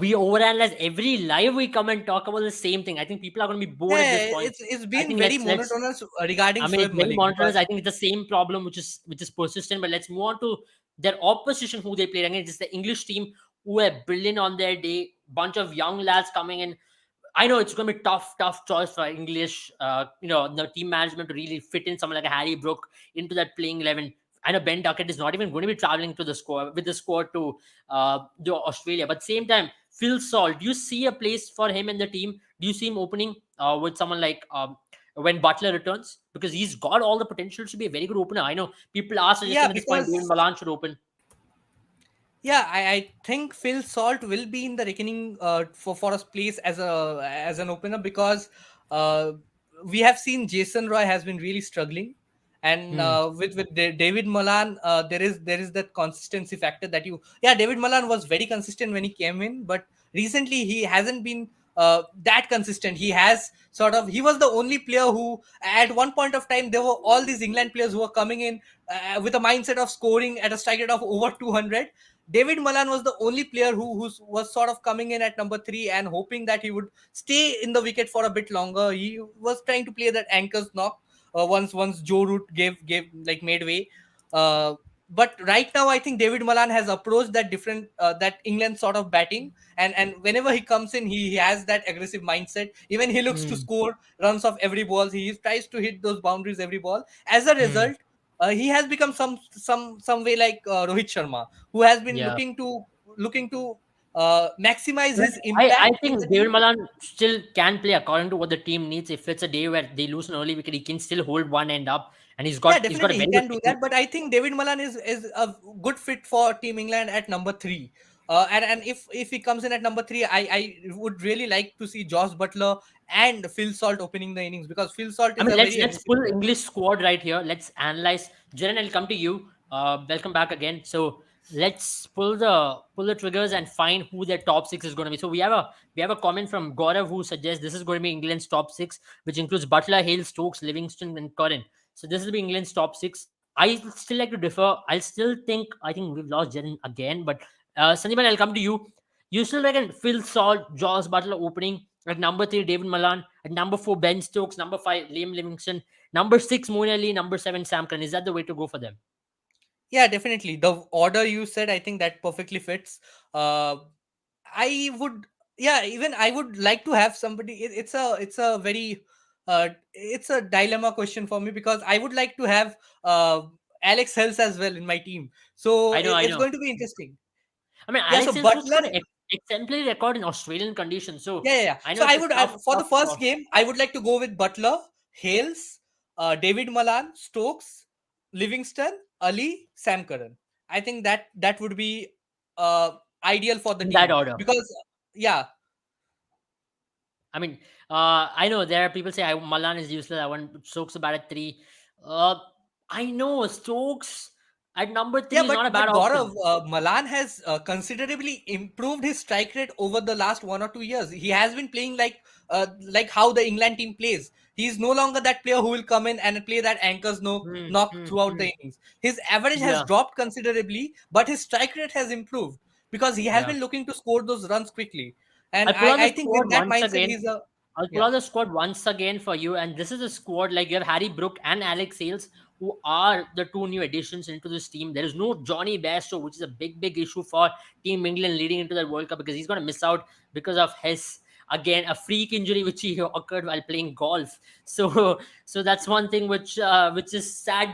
We overanalyze every live we come and talk about the same thing. I think people are going to be bored at this Yeah, point. it's I been think very let's. monotonous regarding I mean, it's Shoaib very Malik, monotonous. because I think it's the same problem, which is persistent. But let's move on to their opposition, who they played against. It's the English team who are brilliant on their day. Bunch of young lads coming in. I know it's going to be tough choice for English, the team management to really fit in someone like a Harry Brook into that playing 11. I know Ben Duckett is not even going to be traveling to the score with the squad to Australia. But same time, Phil Salt, do you see a place for him in the team? Do you see him opening with someone like when Butler returns? Because he's got all the potential to be a very good opener. I know people are Yeah, suggesting at this point David because Malan should open. yeah, I think Phil Salt will be in the reckoning for a place as an opener, because uh, we have seen Jason Roy has been really struggling, and Hmm. David Malan, there is that consistency factor that you yeah, David Malan was very consistent when he came in, but recently he hasn't been that consistent. He was the only player who at one point of time there were all these England players who were coming in with a mindset of scoring at a strike rate of over 200. David Malan was the only player who was sort of coming in at number 3 and hoping that he would stay in the wicket for a bit longer. He was trying to play that anchor's knock once Joe Root gave like made way. Uh, but right now, I think David Malan has approached that different that England sort of batting, and whenever he comes in, he has that aggressive mindset. Even he looks to Hmm. score runs off every ball. He tries to hit those boundaries every ball. As a Hmm. result, he has become some way like Rohit Sharma, who has been Yeah. looking to maximize But his I impact in think the David team. Malan still can play according to what the team needs. If it's a day where they lose an early wicket, he can still hold one end up, and Yeah, he's got a definitely he very good can do technique. that. But I think David Malan is a good fit for Team England at number 3. And if he comes in at number 3, I would really like to see Josh Butler and Phil Salt opening the innings, because Phil Salt I is mean, a very let's aggressive pull player. English squad right here. Let's analyze. Jaren, I'll come to you. Welcome back again. So let's pull the triggers and find who their top six is going to be. So we have a comment from Gaurav who suggests this is going to be England's top six, which includes Butler, Hale, Stokes, Livingston, and Curran. So this will be England's top six. I still like to differ. I think we've lost Jaren again, but Sandeepan, I'll come to you. You still reckon Phil Salt, Josh Butler opening at number 3, David Malan. At number 4, Ben Stokes. Number 5, Liam Livingston. Number 6, Moeen Ali. Number 7, Sam Curran. Is that the way to go for them? Yeah, definitely. The order you said, I think that perfectly fits. Uh, I would, yeah, even I would like to have somebody. It's a very, it's a dilemma question for me, because I would like to have Alex Hells as well in my team. So I know, I it's know. going to be interesting. I mean, Yeah, so Alex Hales also Butler, got an exemplary record in Australian conditions. So yeah. I know So it's I a would tough, for the tough first call. game, I would like to go with Butler, Hales, David Malan, Stokes, Livingston, Ali, Sam Curran. I think that would be ideal for the In that team, order. because yeah, I mean, I know there are people say Malan is useless. I want Stokes about at 3. Uh, I know Stokes at number yeah, 3 is but not a bad but option. Gaurav, Malan has considerably improved his strike rate over the last 1 or 2 years. He has been playing like how the England team plays. He's no longer that player who will come in and play that anchor's Hmm, knock hmm, throughout hmm. the innings. His average has Yeah, dropped considerably, but his strike rate has improved, because he has yeah. been looking to score those runs quickly. And I'll pull out the I think with squad that once mindset, again. he's a I'll pull yeah. out the squad once again for you. And this is a squad like you have Harry Brook and Alex Sales, who are the two new additions into this team. There is no Johnny Bairstow, which is a big issue for Team England leading into the World Cup, because he's going to miss out because of his again a freak injury which he occurred while playing golf. So that's one thing which is sad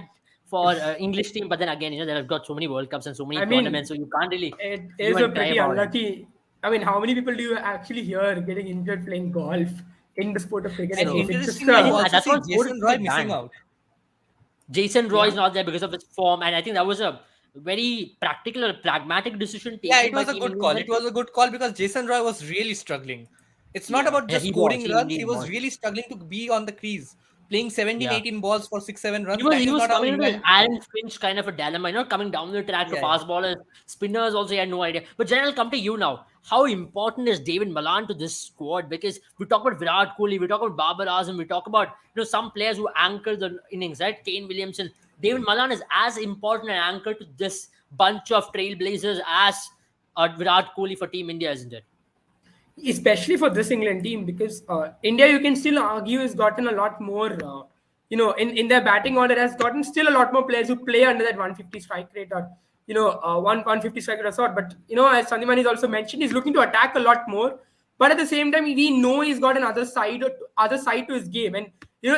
for English team. But then again, they've got so many World Cups and so many I mean, tournaments, so you can't really it hue is a and cry pretty about it. unlucky. I mean, how many people do you actually hear getting injured playing golf in the sport of cricket? And If So it's just interestingly, I you think also that's see why sport is Jason to be Roy missing banned. out. Jason Roy is yeah. not there because of his form, and I think that was a very practical or pragmatic decision Yeah, taken it by was a Team good England. call. It was a good call, because Jason Roy was really struggling. It's not Yeah. about Yeah, just he was. scoring He runs. He indeed was was. really struggling to be on the crease. Playing 17, Yeah. 18 balls for 6, 7 He runs. was That he is was not how coming into the England. Aaron Finch kind of a dilemma, coming down the track to Yeah, yeah. fast ballers, spinners also he had no idea. But Jen, I'll come to you now. How important is David Malan to this squad? Because we talk about Virat Kohli, we talk about Babar Azam, we talk about some players who anchor the innings, right? Kane Williamson. David Malan is as important an anchor to this bunch of trailblazers as Virat Kohli for Team India, isn't it? Especially for this England team, because India, you can still argue, has gotten a lot more, in their batting order, has gotten still a lot more players who play under that 150 strike rate, or, 150 strike rate or sort. But, as Sandiman has also mentioned, he's looking to attack a lot more. But at the same time, we know he's got another side to his game. And,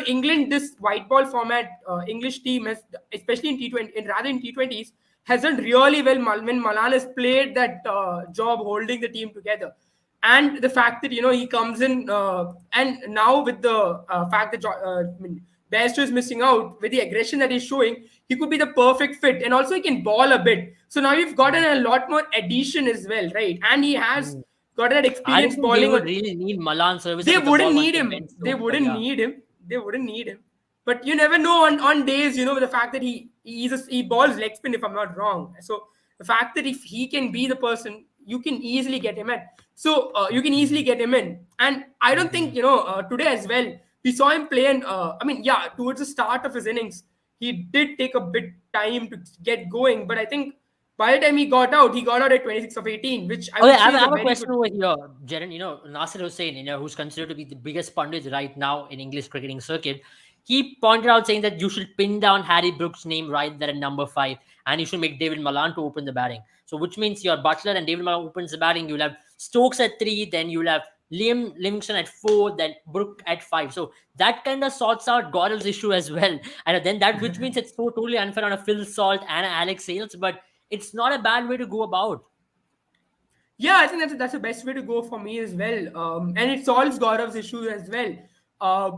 England, this white ball format, English team has, especially in T20, and rather in T20s, has done really well when Malan has played that job holding the team together. and the fact that he comes in, and now with the fact that Bairstow is missing out, with the aggression that he's showing, he could be the perfect fit, and also he can ball a bit. So now you've gotten a lot more addition as well, right? And he has got that I don't experience think they balling would on. really need Malan services They if the ball wouldn't wants need to him. bend Stokes, but yeah. They wouldn't need him. But you never know on days, with the fact that he balls leg spin, if I'm not wrong. So the fact that if he can be the person, you can easily get him in. So you can easily get him in. And I don't think, today as well, we saw him play in, yeah, towards the start of his innings, he did take a bit time to get going. But I think by the time he got out at 26 of 18, which I Okay, would I say is a have a very question good. over here, Jaren. Nasir Hussain, who's considered to be the biggest pundit right now in English cricketing circuit, he pointed out saying that you should pin down Harry Brooks' name right there at number 5, and you should make David Malan to open the batting. So, which means your Butler and David Malan opens the batting. You'll have Stokes at 3, then you'll have Liam Livingston at 4, then Brook at 5. So that kind of sorts out Gaurav's issue as well. And then that, which means it's so totally unfair on a Phil Salt and a Alex Hales, but it's not a bad way to go about. Yeah, I think that's the best way to go for me as well, and it solves Gaurav's issue as well.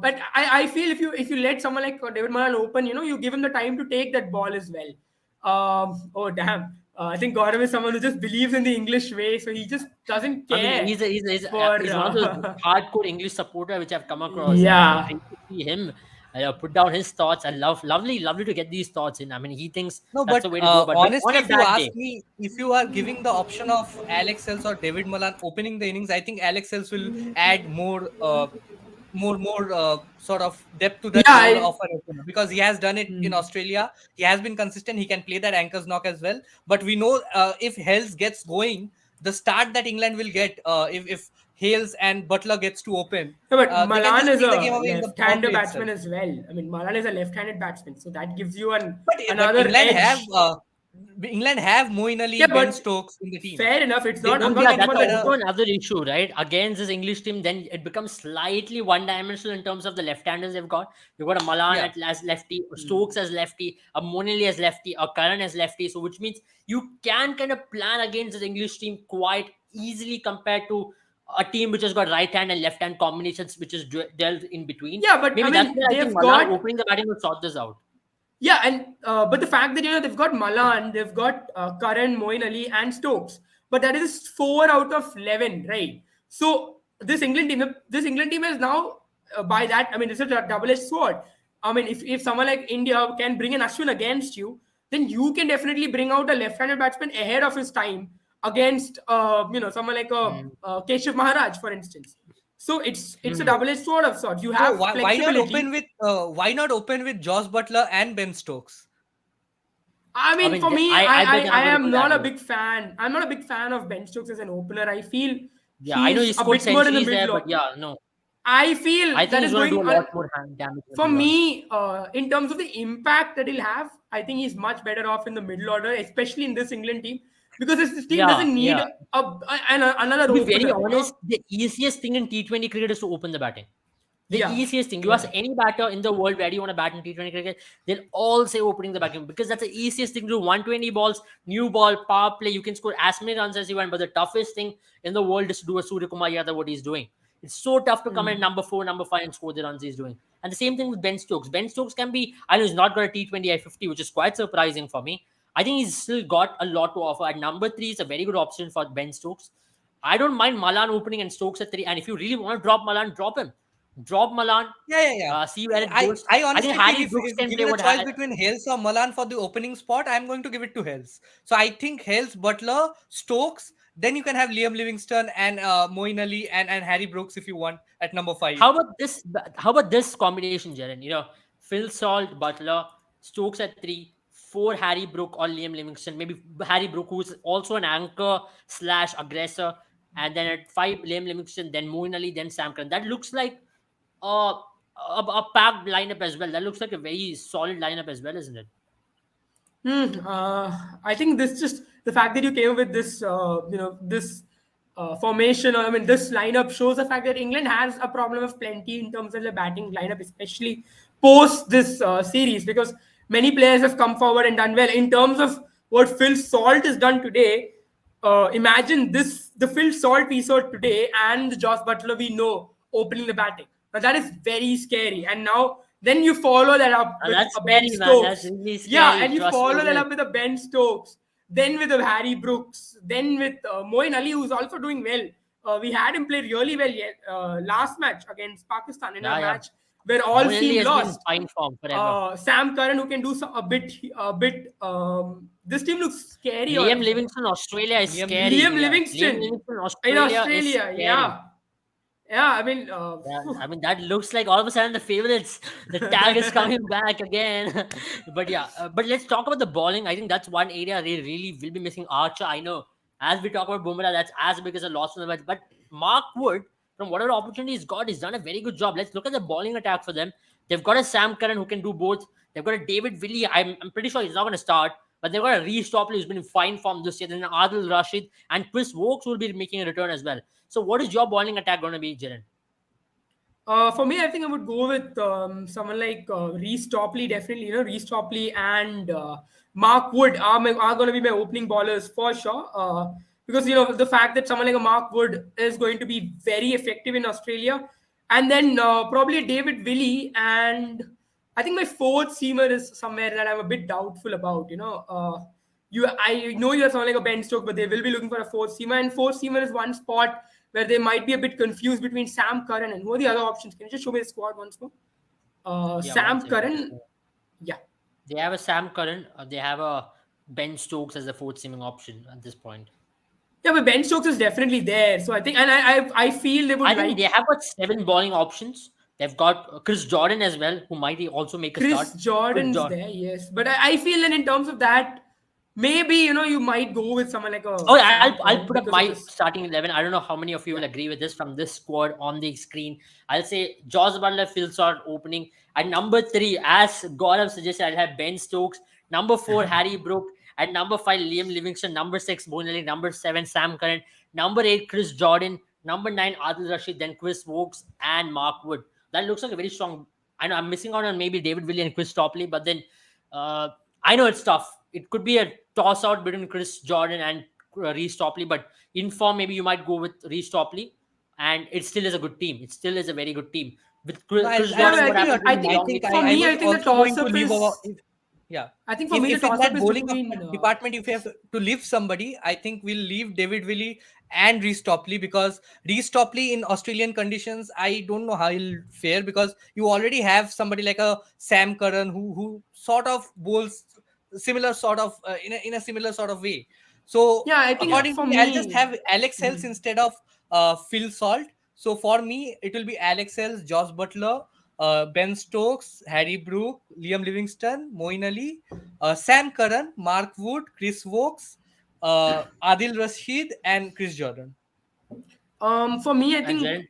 But I feel if you let someone like David Malan open, you give him the time to take that ball as well. Oh damn! I think Gaurav is someone who just believes in the English way, so he just doesn't I mean, care for. he's one of those hardcore English supporter which I've come across, and it's Yeah. great to see him put down his thoughts. I lovely to get these thoughts in. I mean, he thinks No, that's but the way to go. But on honestly, a if you bad ask day, me, if you are giving the option of Alex Hales or David Malan opening the innings, I think Alex Hales will add more sort of depth to Yeah. that role of an opener, because he has done it in Australia. He has been consistent. He can play that anchor's knock as well. But we know if Hales gets going, the start that England will get, if Hales and Butler gets to open, No, but they can Malan just is steal the a game away in the power left-hander play batsman itself. as well. I mean, Malan is a left-handed batsman, so that gives you But another edge. England have Moeen Yeah, Ali, Ben but Stokes in the team. fair enough. It's They not. I'm would not be yeah, talking that's about the. better. also another issue, right? Against this English team, then it becomes slightly one-dimensional in terms of the left-handers they've got. You've got a Malan Yeah. as lefty, Stokes as lefty, a Monelli as lefty, a Karan as lefty. So, which means you can kind of plan against this English team quite easily compared to a team which has got right hand and left hand combinations, which is dealt in between. Yeah, but I Maybe that's mean, where I think they've Malan got. opening the batting will sort this out. Yeah, and but the fact that they've got Malan, they've got Karan, Moeen Ali, and Stokes, but that is 4 out of 11, right? So this England team is now by that. I mean, it's a double-edged sword. I mean, if someone like India can bring an Ashwin against you, then you can definitely bring out a left-handed batsman ahead of his time against someone like Keshav Maharaj, for instance. So it's a double-edged sword of sorts. You So have why flexibility. not open with Josh Butler and Ben Stokes? I I mean, mean, for me, I bet they're I not going to am go not that a way. big fan. I'm not a big fan of Ben Stokes as an opener. I feel Yeah, I know he he's a scored bit more in the centuries there, middle. but yeah, no. I feel I that think he's is going to going do a on. lot more damage in the For middle order. me, in terms of the impact that he'll have, I think he's much better off in the middle order, especially in this England team, because this team Yeah, doesn't need yeah. another To be very opener. honest, the easiest thing in T20 cricket is to open the batting. The Yeah, easiest thing. You ask yeah. any batter in the world where do you want to bat in T20 cricket, they'll all say opening the batting because that's the easiest thing to do. 120 balls, new ball, power play. You can score as many runs as you want, but the toughest thing in the world is to do a Surya Kumar Yadav what he's doing. It's so tough to come in number 4, number 5 and score the runs he's doing. And the same thing with Ben Stokes. Ben Stokes can be, I know he's not got a T20 I50, which is quite surprising for me. I think he's still got a lot to offer. At number 3 is a very good option for Ben Stokes. I don't mind Malan opening and Stokes at 3. And if you really want to drop Malan, drop him. Drop Malan. Yeah. See where it I, goes. I I think honestly feel Harry Brooks if can play given a what. choice between Hales or Malan for the opening spot, I'm going to give it to Hales. So I think Hales, Butler, Stokes, then you can have Liam Livingston and Moeen Ali and Harry Brooks if you want at number 5. How about this? How about this combination, Jaren? Phil Salt, Butler, Stokes at 3, 4 Harry Brook or Liam Livingston. Maybe Harry Brook, who's also an anchor slash aggressor, and then at 5 Liam Livingston, then Moeen Ali, then Sam Curran. That looks like a packed lineup as well. That looks like a very solid lineup as well, isn't it? I think this just the fact that you came up with this, this formation, or I mean, this lineup shows the fact that England has a problem of plenty in terms of the batting lineup, especially post this series, because many players have come forward and done well. In terms of what Phil Salt has done today, imagine this, the Phil Salt we saw today and the Josh Butler we know opening the batting. Now that is very scary. And now then you follow that up with That's a Ben scary, man. That's Stokes. really Yeah, scary. and you Trust me. follow that up with a Ben Stokes, then with a Harry Brooks, then with Moeen Ali, who's also doing well. We had him play really well last match against Pakistan in a Yeah, yeah. match where all Moeen Ali seemed has been in lost. fine form forever. Sam Curran who can do a bit. This team looks scary. Liam Livingston, Australia is Liam scary. Liam Livingston, yeah. Liam Livingston Livingston, in Australia is Australia, scary. yeah. I mean, Yeah, I mean that looks like all of a sudden the favorites, the tag is coming back again. But yeah, but let's talk about the bowling. I think that's one area they really will be missing. Archer, I know. As we talk about Bumrah, that's as big as a loss from the match. But Mark Wood, from whatever opportunity he's got, he's done a very good job. Let's look at the bowling attack for them. They've got a Sam Curran who can do both. They've got a David Willey. I'm pretty sure he's not going to start. But they've got a Reece Topley who's been in fine form this year. Then Adil Rashid and Chris Wokes will be making a return as well. So what is your bowling attack going to be, Jiren? For me, I think I would go with someone like Reece Topley, definitely. Reece Topley and Mark Wood are going to be my opening bowlers for sure. Because the fact that someone like a Mark Wood is going to be very effective in Australia, and then probably a David Willey, and I think my fourth seamer is somewhere that I'm a bit doubtful about. I know you have someone like a Ben Stokes, but they will be looking for a fourth seamer, and fourth seamer is one spot where they might be a bit confused between Sam Curran and who are the other options. Can you just show me the squad once more? Yeah, one Sam second. Curran, yeah. They have a Sam Curran. They have a Ben Stokes as a fourth seaming option at this point. Yeah, but Ben Stokes is definitely there. So I think, and I feel they would I think like they have got 7 bowling options. They've got Chris Jordan as well, who might also make a start. Chris Jordan's there, yes. But I feel that in terms of that, maybe you might go with someone like a Oh, Sam I'll Curran put up because of my this. starting 11. I don't know how many of you will agree with this from this squad on the screen. I'll say Jaws Butler, Phil Salt opening. At number 3, as Gaurav suggested, I'll have Ben Stokes. Number 4, Harry Brook. At number 5, Liam Livingston. Number 6, Moeen Ali. Number 7, Sam Curran. Number 8, Chris Jordan. Number 9, Adil Rashid. Then Chris Wokes and Mark Wood. That looks like a very strong. I know I'm missing out on maybe David Willey and Chris Topley, but then I know it's tough. It could be a toss out between Chris Jordan and Reece Topley, but in form, maybe you might go with Reece Topley, and it still is a good team. It still is a very good team. With No, Chris Yeah, Jordan, I what agree think happened on I him. with I think Long think for I me, I was think the also going toss to up leave is. yeah. I think for me the If in toss up that is bowling between. department, if you have to leave somebody, I think we'll leave David Willey and Reece Topley, because Reece Topley in Australian conditions, I don't know how he'll fare, because you already have somebody like a Sam Curran who sort of bowls similar sort of in a similar sort of way. So Yeah, I think Yeah, according for to me, I'll just me. have Alex Hells Mhm. instead of Phil Salt. So for me, it will be Alex Hells, Josh Butler, Ben Stokes, Harry Brook, Liam Livingston, Moeen Ali, Sam Curran, Mark Wood, Chris Wokes, Adil Rashid, and Chris Jordan. For me, I and think. Jaren,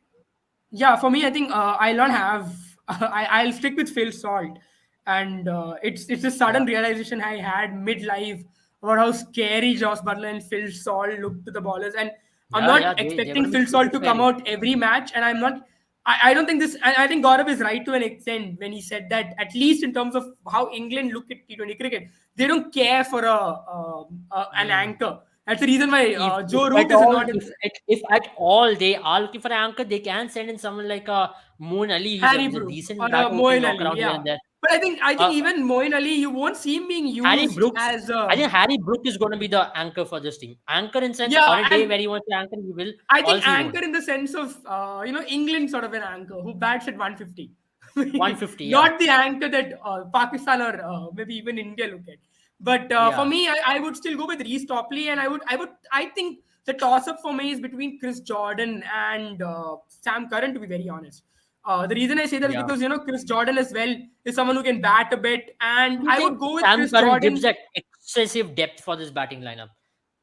Yeah, for me, I think I'll not have. I'll stick with Phil Salt, and it's a yeah, sudden realization I had midlife about how scary Josh Butler and Phil Salt look to the ballers, and I'm yeah, not yeah, they're going expecting to be Phil super Salt to come scary. out every match, and I'm not. I don't think this. I think Gaurav is right to an extent when he said that at least in terms of how England look at T20 cricket, they don't care for an Hmm. anchor. That's the reason why If Joe Root at is all, not in. if at all they are looking for an anchor, they can send in someone like Moon Ali. Harry He's a Brook or decent batter who can Moeen knock Ali, around here yeah. and there. But I think Uh, even Moeen Ali, you won't see him being Harry used Brooks, as I a. think Harry Brook is going to be the anchor for this team. Anchor in sense, Yeah, on a day and where he wants to anchor, he will. I think Also, he won't. anchor in the sense of England sort of an anchor who bats at 150. 150, yeah. Not the anchor that Pakistan or maybe even India look at. But for Yeah. me, I would still go with Reece Topley, and I think the toss up for me is between Chris Jordan and Sam Curran. To be very honest, the reason I say that is Yeah. because Chris Jordan as well is someone who can bat a bit, and Do you I would think go with Sam Chris Curran gives Jordan. that excessive depth for this batting lineup?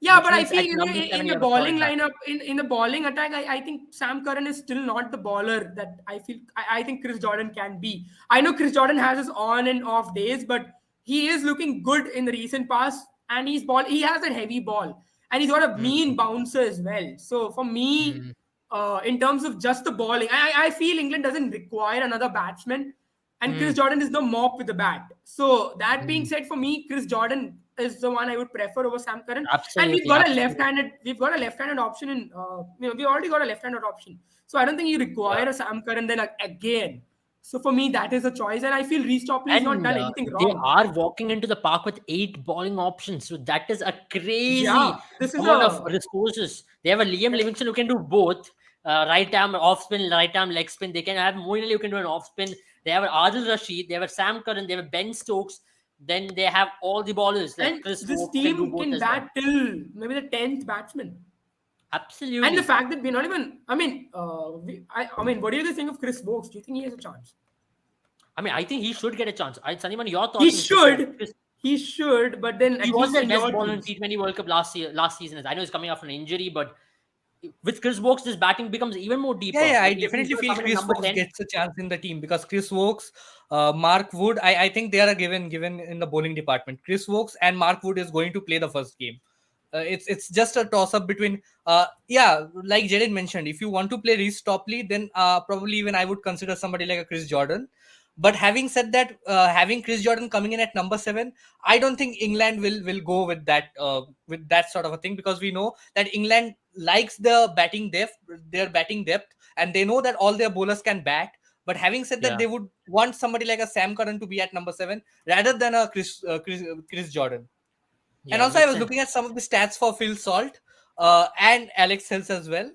Yeah, Which but I means feel at number in 7, the you have a bowling solid batter. lineup, in the bowling attack, I think Sam Curran is still not the bowler that I feel. I think Chris Jordan can be. I know Chris Jordan has his on and off days, but he is looking good in the recent past, and he has that heavy ball, and he's got a Mm, mean bouncer as well. So for me, mm, in terms of just the bowling, I feel England doesn't require another batsman, and Chris mm, Jordan is the mop with the bat. So that being mm. said, for me, Chris Jordan is the one I would prefer over Sam Curran. And we've Absolutely, got a absolutely. left-handed option in we already got a left-handed option. So I don't think you Yeah. require a Sam Curran then again. So for me, that is a choice, and I feel Reece Topley has not And done anything they wrong. are walking into the park with 8 bowling options. So that is a Yeah, crazy this is amount of a resources. They have a Liam Livingston who can do both right arm off spin, right arm leg spin. They can have Moeen Ali who can do an off spin. They have Adil Rashid. They have Sam Curran. They have Ben Stokes. Then they have all the bowlers like and Chris this Woak who can do team both can as well. bat till maybe the 10th batsman. And the Absolutely. fact that we're not even, I mean, what do you think of Chris Wokes? Do you think he has a chance? I mean, I think he should get a chance. Sanjiman, your He thoughts on should, he should, but then he at was least their in best your bowler in teams. T20 World Cup last season. I know he's coming off an injury, but with Chris Wokes, this batting becomes even more Yeah, deeper. yeah, I When if he's definitely going to feel come in at Chris number Wokes 10, gets a chance in the team because Chris Wokes, Mark Wood, I think they are a given in the bowling department. Chris Wokes and Mark Wood is going to play the first game. It's just a toss up between yeah, like Jared mentioned, if you want to play Reece Topley, then probably even I would consider somebody like a Chris Jordan. But having said that, having Chris Jordan coming in at number 7, I don't think England will go with that sort of a thing, because we know that England likes their batting depth, and they know that all their bowlers can bat. But having said that, yeah, they would want somebody like a Sam Curran to be at number 7 rather than a Chris Jordan. And yeah, also, I makes was sense. looking at some of the stats for Phil Salt and Alex Hills as well.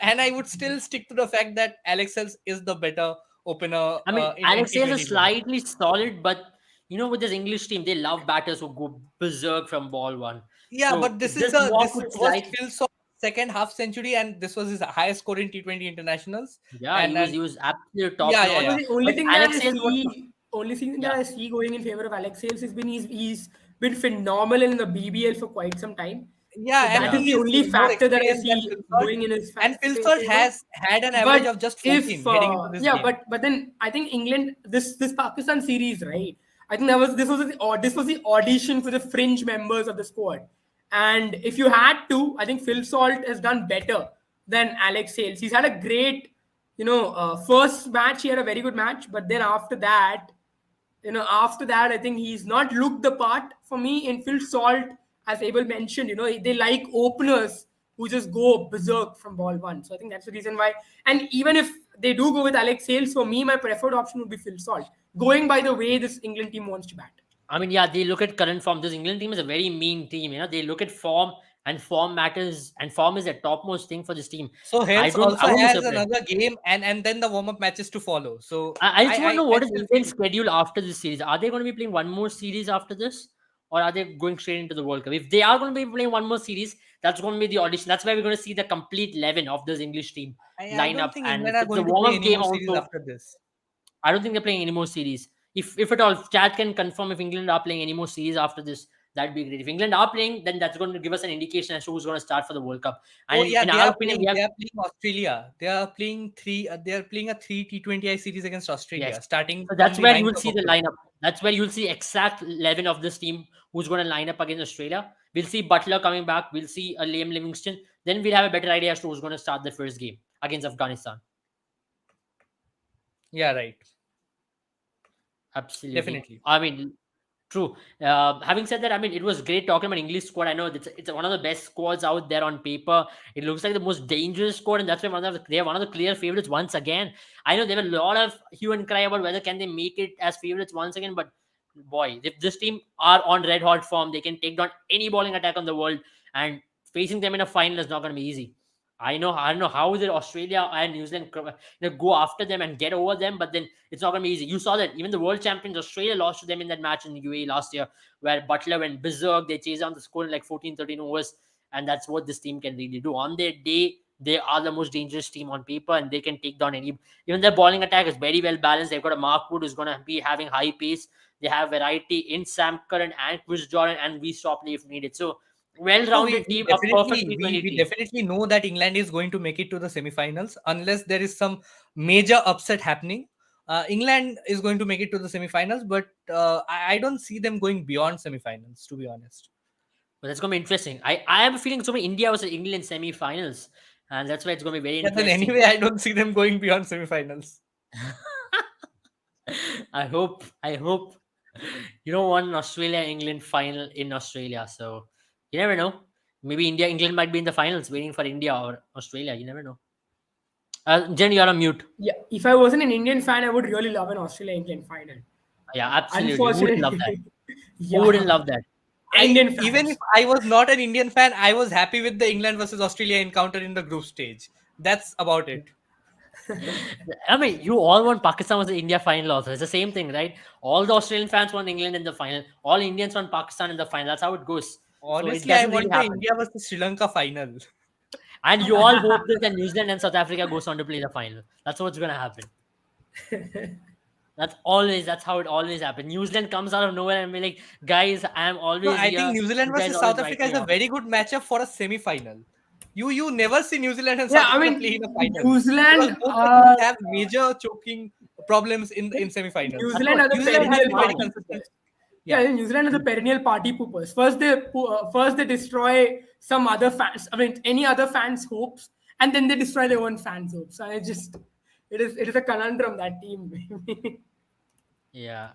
And I would still stick to the fact that Alex Hills is the better opener I mean, in Alex Hales is T20s world. slightly solid, but with this English team, they love batters who go berserk from ball one. Yeah, So but this walk this would was slight. Phil Salt's second half century, and this was his highest score in T20 internationals. Yeah, he And was and he was absolute top yeah, yeah, notch. So yeah. the only But thing that Alex I Hales was see, only thing that yeah. I see going in favor of Alex Hales has been he's been phenomenal in the BBL for quite some time. So Yeah, and that Yeah. is the he is only more factor that I experienced than see Phil Salt. going in his And Phil Salt favor. has had an average But of just if 14 heading into this yeah, game. but then I think England this Pakistan series, right? I think that was this was the audition for the fringe members of the squad. And if you had to, I think Phil Salt has done better than Alex Hales. He's had a great, first match. He had a very good match, but then after that, I think he's not looked the part for me. In Phil Salt, as Abel mentioned, they like openers who just go berserk from ball one. So I think that's the reason why. And even if they do go with Alex Hales, for me, my preferred option would be Phil Salt, going by the way this England team wants to bat. I mean, yeah, they look at current form. This England team is a very mean team. They look at form, and form matters, and form is the topmost thing for this team. So Hales I also won't be has surprised. another game, and then the warm up matches to follow. So I just want to know I what is still England's feel, schedule after this series. Are they going to be playing one more series after this, or are they going straight into the World Cup? If they are going to be playing one more series, that's going to be the audition. That's where we're going to see the complete 11 of this English team I line don't up, think and England are it's a going to warm play up any game more series also. after this. I don't think they're playing any more series. If at all, Chad can confirm if England are playing any more series after this. That'd be great. If England are playing, then that's going to give us an indication as to who's going to start for the World Cup. And Oh yeah, in they our are opinion, we playing. have They are playing Australia. They are playing three. They are playing a three T20I series against yes. Australia, starting So from that's the where you 9th will of see the October. lineup. That's where you'll see exact 11 of this team who's going to line up against Australia. We'll see Butler coming back. We'll see a Liam Livingston. Then we'll have a better idea as to who's going to start the first game against Afghanistan. Yeah, right. Absolutely. Definitely. I mean, true. Having said that, I mean, it was great talking about English squad. I know it's one of the best squads out there on paper. It looks like the most dangerous squad, and that's why they're one of the clear favorites once again. I know there were a lot of hue and cry about whether can they make it as favorites once again, but boy, if this team are on red hot form, they can take down any bowling attack on the world, and facing them in a final is not going to be easy. I don't know how did Australia and New Zealand go after them and get over them, but then it's not going to be easy. You saw that even the world champions Australia lost to them in that match in the UAE last year, where Butler went berserk. They chased down the score in like 14, 13 overs, and that's what this team can really do. On their day, they are the most dangerous team on paper, and they can take down any. Even their bowling attack is very well balanced. They've got a Mark Wood who's going to be having high pace. They have variety in Sam Curran and Chris Jordan and we stop if needed. So No, well-rounded we team, a perfect definitely T20 we team. definitely know that England is going to make it to the semifinals unless there is some major upset happening. England is going to make it to the semifinals, but I don't see them going beyond semifinals, to be honest. But that's going to be interesting. I have a feeling it's going to be India versus England semi-finals, and that's why it's going to be very Yeah, then interesting. anyway, I don't see them going beyond semifinals. I hope One Australia-England final in Australia. So you never know. Maybe England might be in the finals, waiting for India or Australia. You never know. Jen, you're on mute. Yeah, if I wasn't an Indian fan, I would really love an Australia England final. Yeah, But absolutely. Who wouldn't love that? unfortunately, Who yeah, wouldn't love that? Indian Even if fans. I was not an Indian fan, I was happy with the England versus Australia encounter in the group stage. That's about it. I mean, you all want Pakistan was the India final also. It's the same thing, right? All the Australian fans want England in the final. All Indians want Pakistan in the final. That's how it goes. So it Honestly, I doesn't really want the happen. India versus Sri Lanka final. And you all hope that New Zealand and South Africa goes on to play the final. That's what's gonna happen. That's how it always happens. New Zealand comes out of nowhere and be like, guys, I'm No, always I think here. New Zealand You guys versus always South write Africa is me a off. very good matchup for a semi-final. You never see New Zealand and Yeah, South I Africa mean, play in a final New because Zealand, both the teams have major choking problems in semi-finals. New That's Zealand what are the New Zealand has perennial been very party consistent. poopers. Yeah. Yeah, New Zealand are the perennial party poopers. First they destroy some other fans. I mean, any other fans' hopes, and then they destroy their own fans' hopes. And it is a conundrum, that team. Yeah.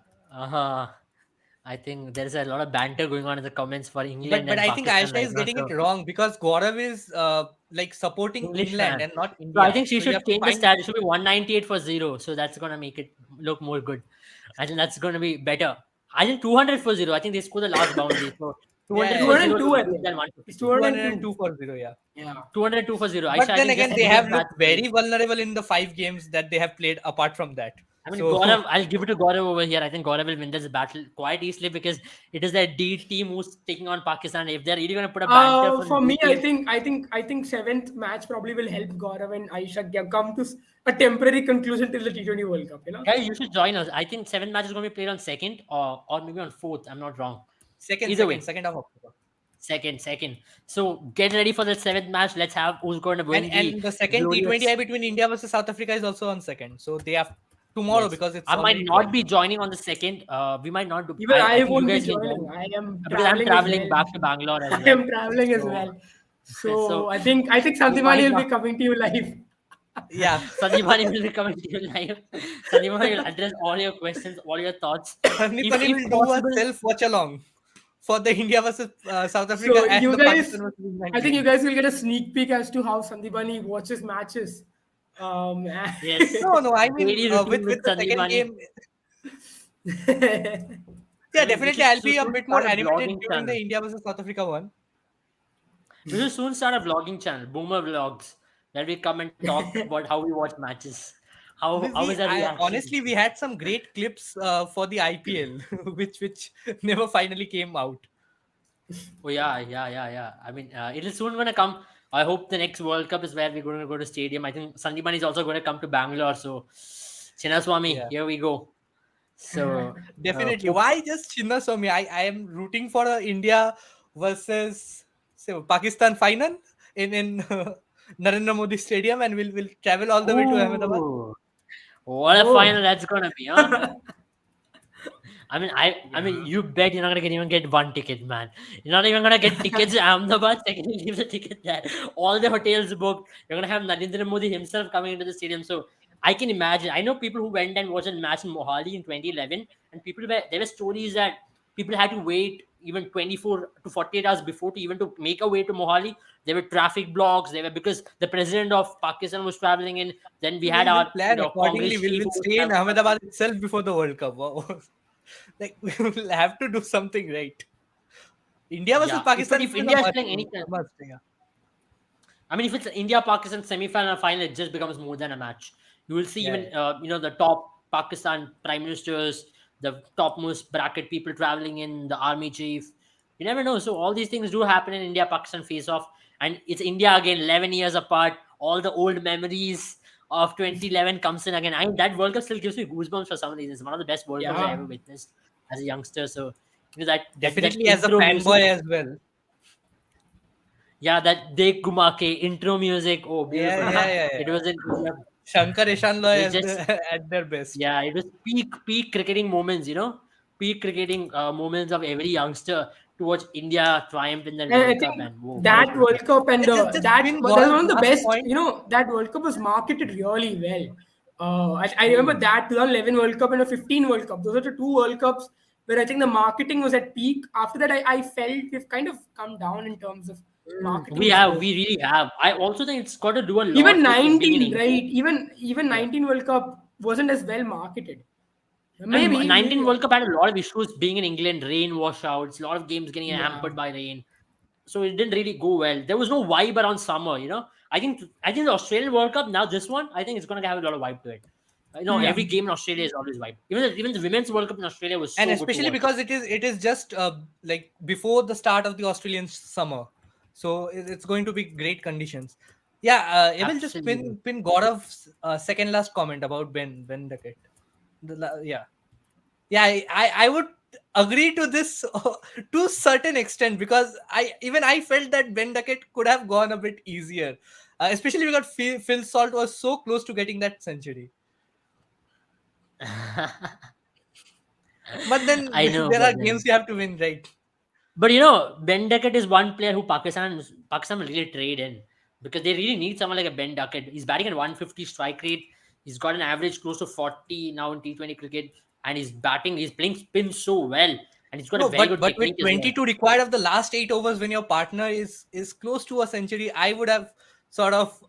I think there's a lot of banter going on in the comments for England But and I think Pakistan Aisha right is now. getting So it wrong because Gaurav is like supporting English England fan. and not So I India. think she So you should have to change the find. stat. It should be 198 for 0. So that's gonna make it look more good. I think that's gonna be better. I think 200 for 0. I think they scored the last boundary. So 200 Yeah, for yeah, 0 202, looks I good think. than It's 152. 202. 202 for 0. Yeah. Yeah. 202 for 0. But Aisha, I then think again, just they end have this match. looked very vulnerable in the 5 games that they have played apart from that. I mean, So Gaurav, I'll give it to Gaurav over here. I think Gaurav will win this battle quite easily because it is that D team who's taking on Pakistan. If they're really going to put a banter for the For D me, I team, think I think I think seventh match probably will help Gaurav and Aisha come to a temporary conclusion till the T20 World Cup. guys, you should join us. I think 7 matches is going to be played on second or maybe on fourth. I'm not wrong. second, Either second, way, second of October. second. So get ready for the seventh match. Let's have who's going to win the And the second glorious. T20I between India versus South Africa is also on second. So they have tomorrow Yes, because it's I might already not 12. be joining on the second. We might not do. Even I I think you won't be guys can joining. join I am because I'm traveling as traveling well. back to Bangalore as I well. am traveling as So, well. so So I think we might Sandhimani will not. be coming to you live. Yeah. Sandeepani will be coming to you live. Sandeepani will address all your questions, all your thoughts. Sandeepani If will do a possible, self watch along for the India versus South So Africa and you the guys, Pakistan versus England I think you game. guys will get a sneak peek as to how Sandhimani watches matches. yes, No, I mean daily routine with with the second Sandeepani. game, I yeah, mean, definitely I'll be a soon bit more start a animated vlogging during the channel. India versus South Africa one. We will soon start a vlogging channel, Boomer Vlogs, where we come and talk about how we watch matches. How is our reaction? Honestly we had some great clips for the IPL, which never finally came out. Oh yeah. I mean, it is soon gonna come. I hope the next World Cup is where we're going to go to stadium. I think Sandeepan is also going to come to Bangalore. So, Chinnaswamy, Yeah, here we go. So, definitely. hope, Why just Chinnaswamy? I am rooting for a India versus say, Pakistan final in Narendra Modi Stadium, and we'll travel all the way to Ahmedabad. ooh, what a Oh, final that's gonna be, huh? I mean, Yeah. you bet you're not gonna even get one ticket, man. You're not even gonna get tickets to Ahmedabad. Second, you leave the ticket there. All the hotels booked. You're gonna have Narendra Modi himself coming into the stadium. So I can imagine. I know people who went and watched a match in Mohali in 2011, and there were stories that people had to wait even 24 to 48 hours before to make a way to Mohali. There were traffic blocks. There were because the president of Pakistan was traveling in. Then we had We'll our plan accordingly. Congress chief We'll who was stay in traveling. Ahmedabad itself before the World Cup. Like we will have to do something right. India versus Yeah, Pakistan if is India a is must. playing A anything, must, yeah. I mean, if it's India Pakistan semi-final or final, it just becomes more than a match. You will see Yeah, even yeah. the top Pakistan prime ministers, the topmost bracket people traveling in, the army chief. You never know. So all these things do happen in India Pakistan face off, and it's India again, 11 years apart. All the old memories of 2011 comes in again. That World Cup still gives me goosebumps for some reason. It's one of the best World Cups I yeah. ever witnessed as a youngster. So that Definitely as a intro music. fanboy as well. Yeah, that Dekh Guma Ke intro music. Oh, Yeah, beautiful, yeah, man. yeah, It yeah. was in India. Shankar Ishan Loy It was as just, at their best. yeah, it was peak cricketing moments. Peak cricketing moments of every youngster to watch India triumph in the And I World Cup. think And whoa, what a that World feeling. Cup and Just that Bin was one of the last best. point. That World Cup was marketed really well. I remember Hmm. that 2011 World Cup and the 15 World Cup. Those are the two World Cups where I think the marketing was at peak. After that, I felt we've kind of come down in terms of marketing We have, sport. we really have. I also think it's got to do a Even lot with it being in 19, right? England. Even Yeah. 19 World Cup wasn't as well marketed. Maybe. 19 World Cup had a lot of issues being in England, rain washouts, a lot of games getting Yeah. hampered by rain. So it didn't really go well. There was no vibe around summer, you know. I think the Australian World Cup, now this one, I think it's gonna have a lot of vibe to it. Hmm. Every game in Australia is always vibe. Even the women's World Cup in Australia was And so good to especially watch. because it is just like before the start of the Australian summer, so it's going to be great conditions. Yeah, I will just Absolutely. pin Gaurav's second last comment about Ben Duckett. Yeah, yeah, I would agree to this to a certain extent, because I felt that Ben Duckett could have gone a bit easier, especially because Phil Salt was so close to getting that century. But then I know, there but are games you have to win, right? Ben Duckett is one player who Pakistan will really trade in, because they really need someone like a Ben Duckett. He's batting at 150 strike rate. He's got an average close to 40 now in T20 cricket, and he's playing spin so well, and he's got a No, very but good but with technique as well. 22 required of the last 8 overs, when your partner is close to a century, I would have sort of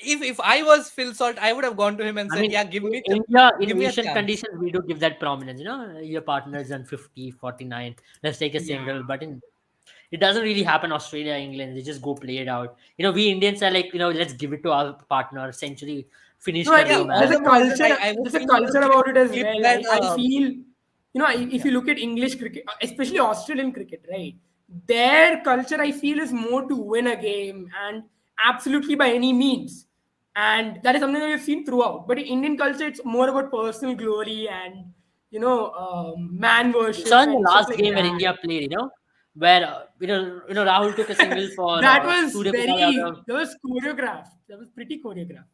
if I was Phil Salt, I would have gone to him and I said, mean, "Yeah, in India, in give me a Asian chance." conditions, we do give that prominence. Your partner's done 50, 49. Let's take a Yeah. single. But it doesn't really happen Australia, England. They just go play it out. We Indians are like, let's give it to our partner. Century, finish No, I kar Yeah, do, think there's a man. furthermore, culture. I was There's a seeing a culture clip, about it as clip well. where I the feel, if yeah. you look at English cricket, especially Australian cricket, right? Their culture, I feel, is more to win a game and absolutely by any means. And that is something that we've seen throughout. But in Indian culture, it's more about personal glory and man You saw worship in the and stuff last like game where that. India played, where Rahul took a single for That was Surya Kumar Yadav. that was choreographed. That was pretty choreographed.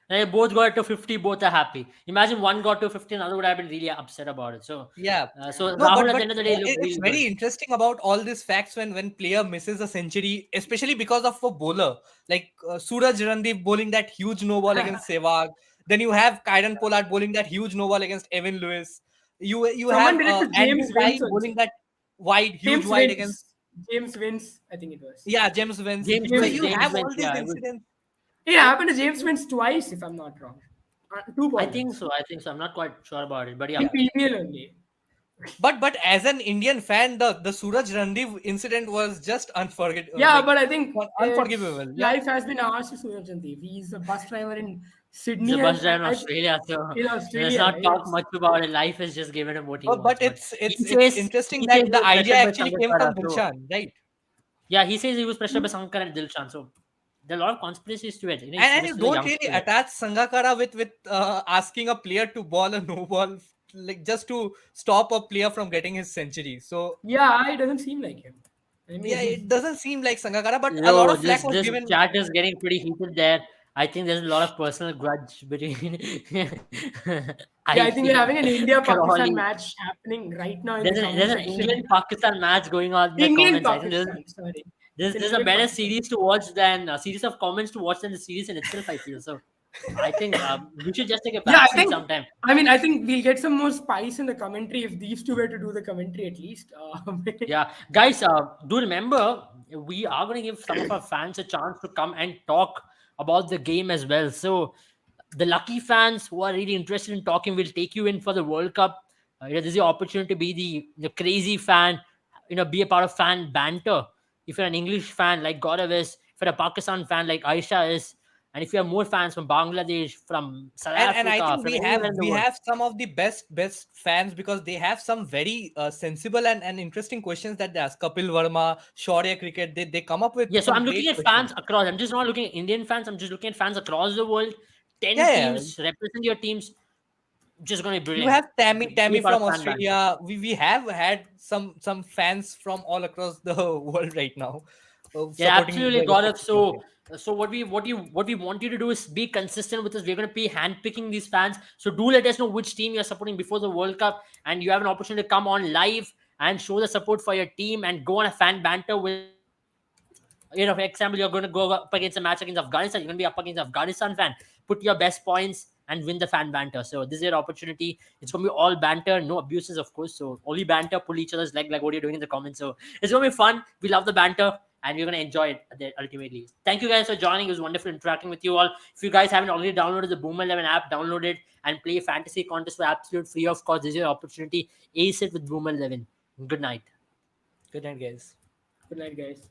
And they both got to 50, both are happy. Imagine one got to 50, another would have been really upset about it. So, Yeah. so No, Rahul but at the but end of the day looked it's really good. very interesting about all these facts when player misses a century, especially because of a bowler like Suraj Randeep bowling that huge no ball against Sehwag. Then you have Kyron Pollard bowling that huge no ball against Evan Lewis. You Someone have did it to Andrew James Tye Vince also. bowling that huge James wide against, Vince. James Vince, I think it was. James Vance. So James you James have Vince. all Vince, these yeah. incidents. It happened to James Vince twice, if I'm not wrong. Two I think bowlers. so. I think so. I'm not quite sure about it, but yeah. In PBL only. But as an Indian fan, the Suraj Randeep incident was just Yeah, but I think unforgivable. Yeah. life has been harsh to Suraj Chandeep. He's a bus driver in He's a Sydney bus and driver in Australia, so in let's Australia, not right? talk much about it. Life has just given him what he But wants. But it's he it's it's says interesting he says that he the was idea pressured by actually came Sangakkara. from So Dilshan, right? yeah, he says he was pressured by Sangakkara and Dilshan. So there are a lot of conspiracies to it. And He's you still a don't young really player. attach Sangakkara with asking a player to ball a no ball, like just to stop a player from getting his century. So Yeah, it doesn't seem like him. I yeah, it mean, doesn't seem like Sangakkara, but a lot Yo, of flack this was this given. chat is getting pretty heated there. I think there's a lot of personal grudge between. yeah, I I think we're feel having an India-Pakistan Crawley. match happening right now in the There's comment an section. England Pakistan match going on in the comments. I think England-Pakistan, sorry. It's an there's a better England-Pakistan. series to watch than a series of comments to watch than the series in itself. I feel so. I think we should just take a Yeah, back I seat think. sometime. I think we'll get some more spice in the commentary if these two were to do the commentary at least. Yeah, guys, do remember we are going to give some of our fans a chance to come and talk about the game as well. So the lucky fans who are really interested in talking will take you in for the World Cup. This is the opportunity to be the crazy fan, be a part of fan banter. If you're an English fan like Gaurav is, if you're a Pakistan fan like Aisha is, and if you have more fans from Bangladesh, from South And I Africa, think from we have anywhere in the we world. have some of the best fans, because they have some very sensible and interesting questions that they ask. Kapil Verma, Shaurya Cricket, they come up with Yeah, so some I'm looking great at questions. fans across. I'm just not looking at Indian fans. I'm just looking at fans across the world. 10 Yeah, yeah. teams represent your teams. Just going to be You brilliant. have Be a Tammy part of from fan banter. Australia. We have had some fans from all across the world right now, Yeah, supporting absolutely, the Gaurav. respective teams. So what we want you to do is be consistent with us. We're going to be handpicking these fans. So do let us know which team you're supporting before the World Cup, and you have an opportunity to come on live and show the support for your team and go on a fan banter with. For example, you're going to go up against a match against Afghanistan. You're going to be up against Afghanistan fan. Put your best points and win the fan banter. So this is your opportunity. It's gonna be all banter, no abuses, of course. So only banter, pull each other's leg like what you're doing in the comments. So it's gonna be fun. We love the banter, and we're gonna enjoy it ultimately. Thank you guys for joining. It was wonderful interacting with you all. If you guys haven't already downloaded the Boomer 11 app, download it and play fantasy contest for absolute free of cost. This is your opportunity. Ace it with Boomer 11. Good night. Good night, guys. Good night, guys.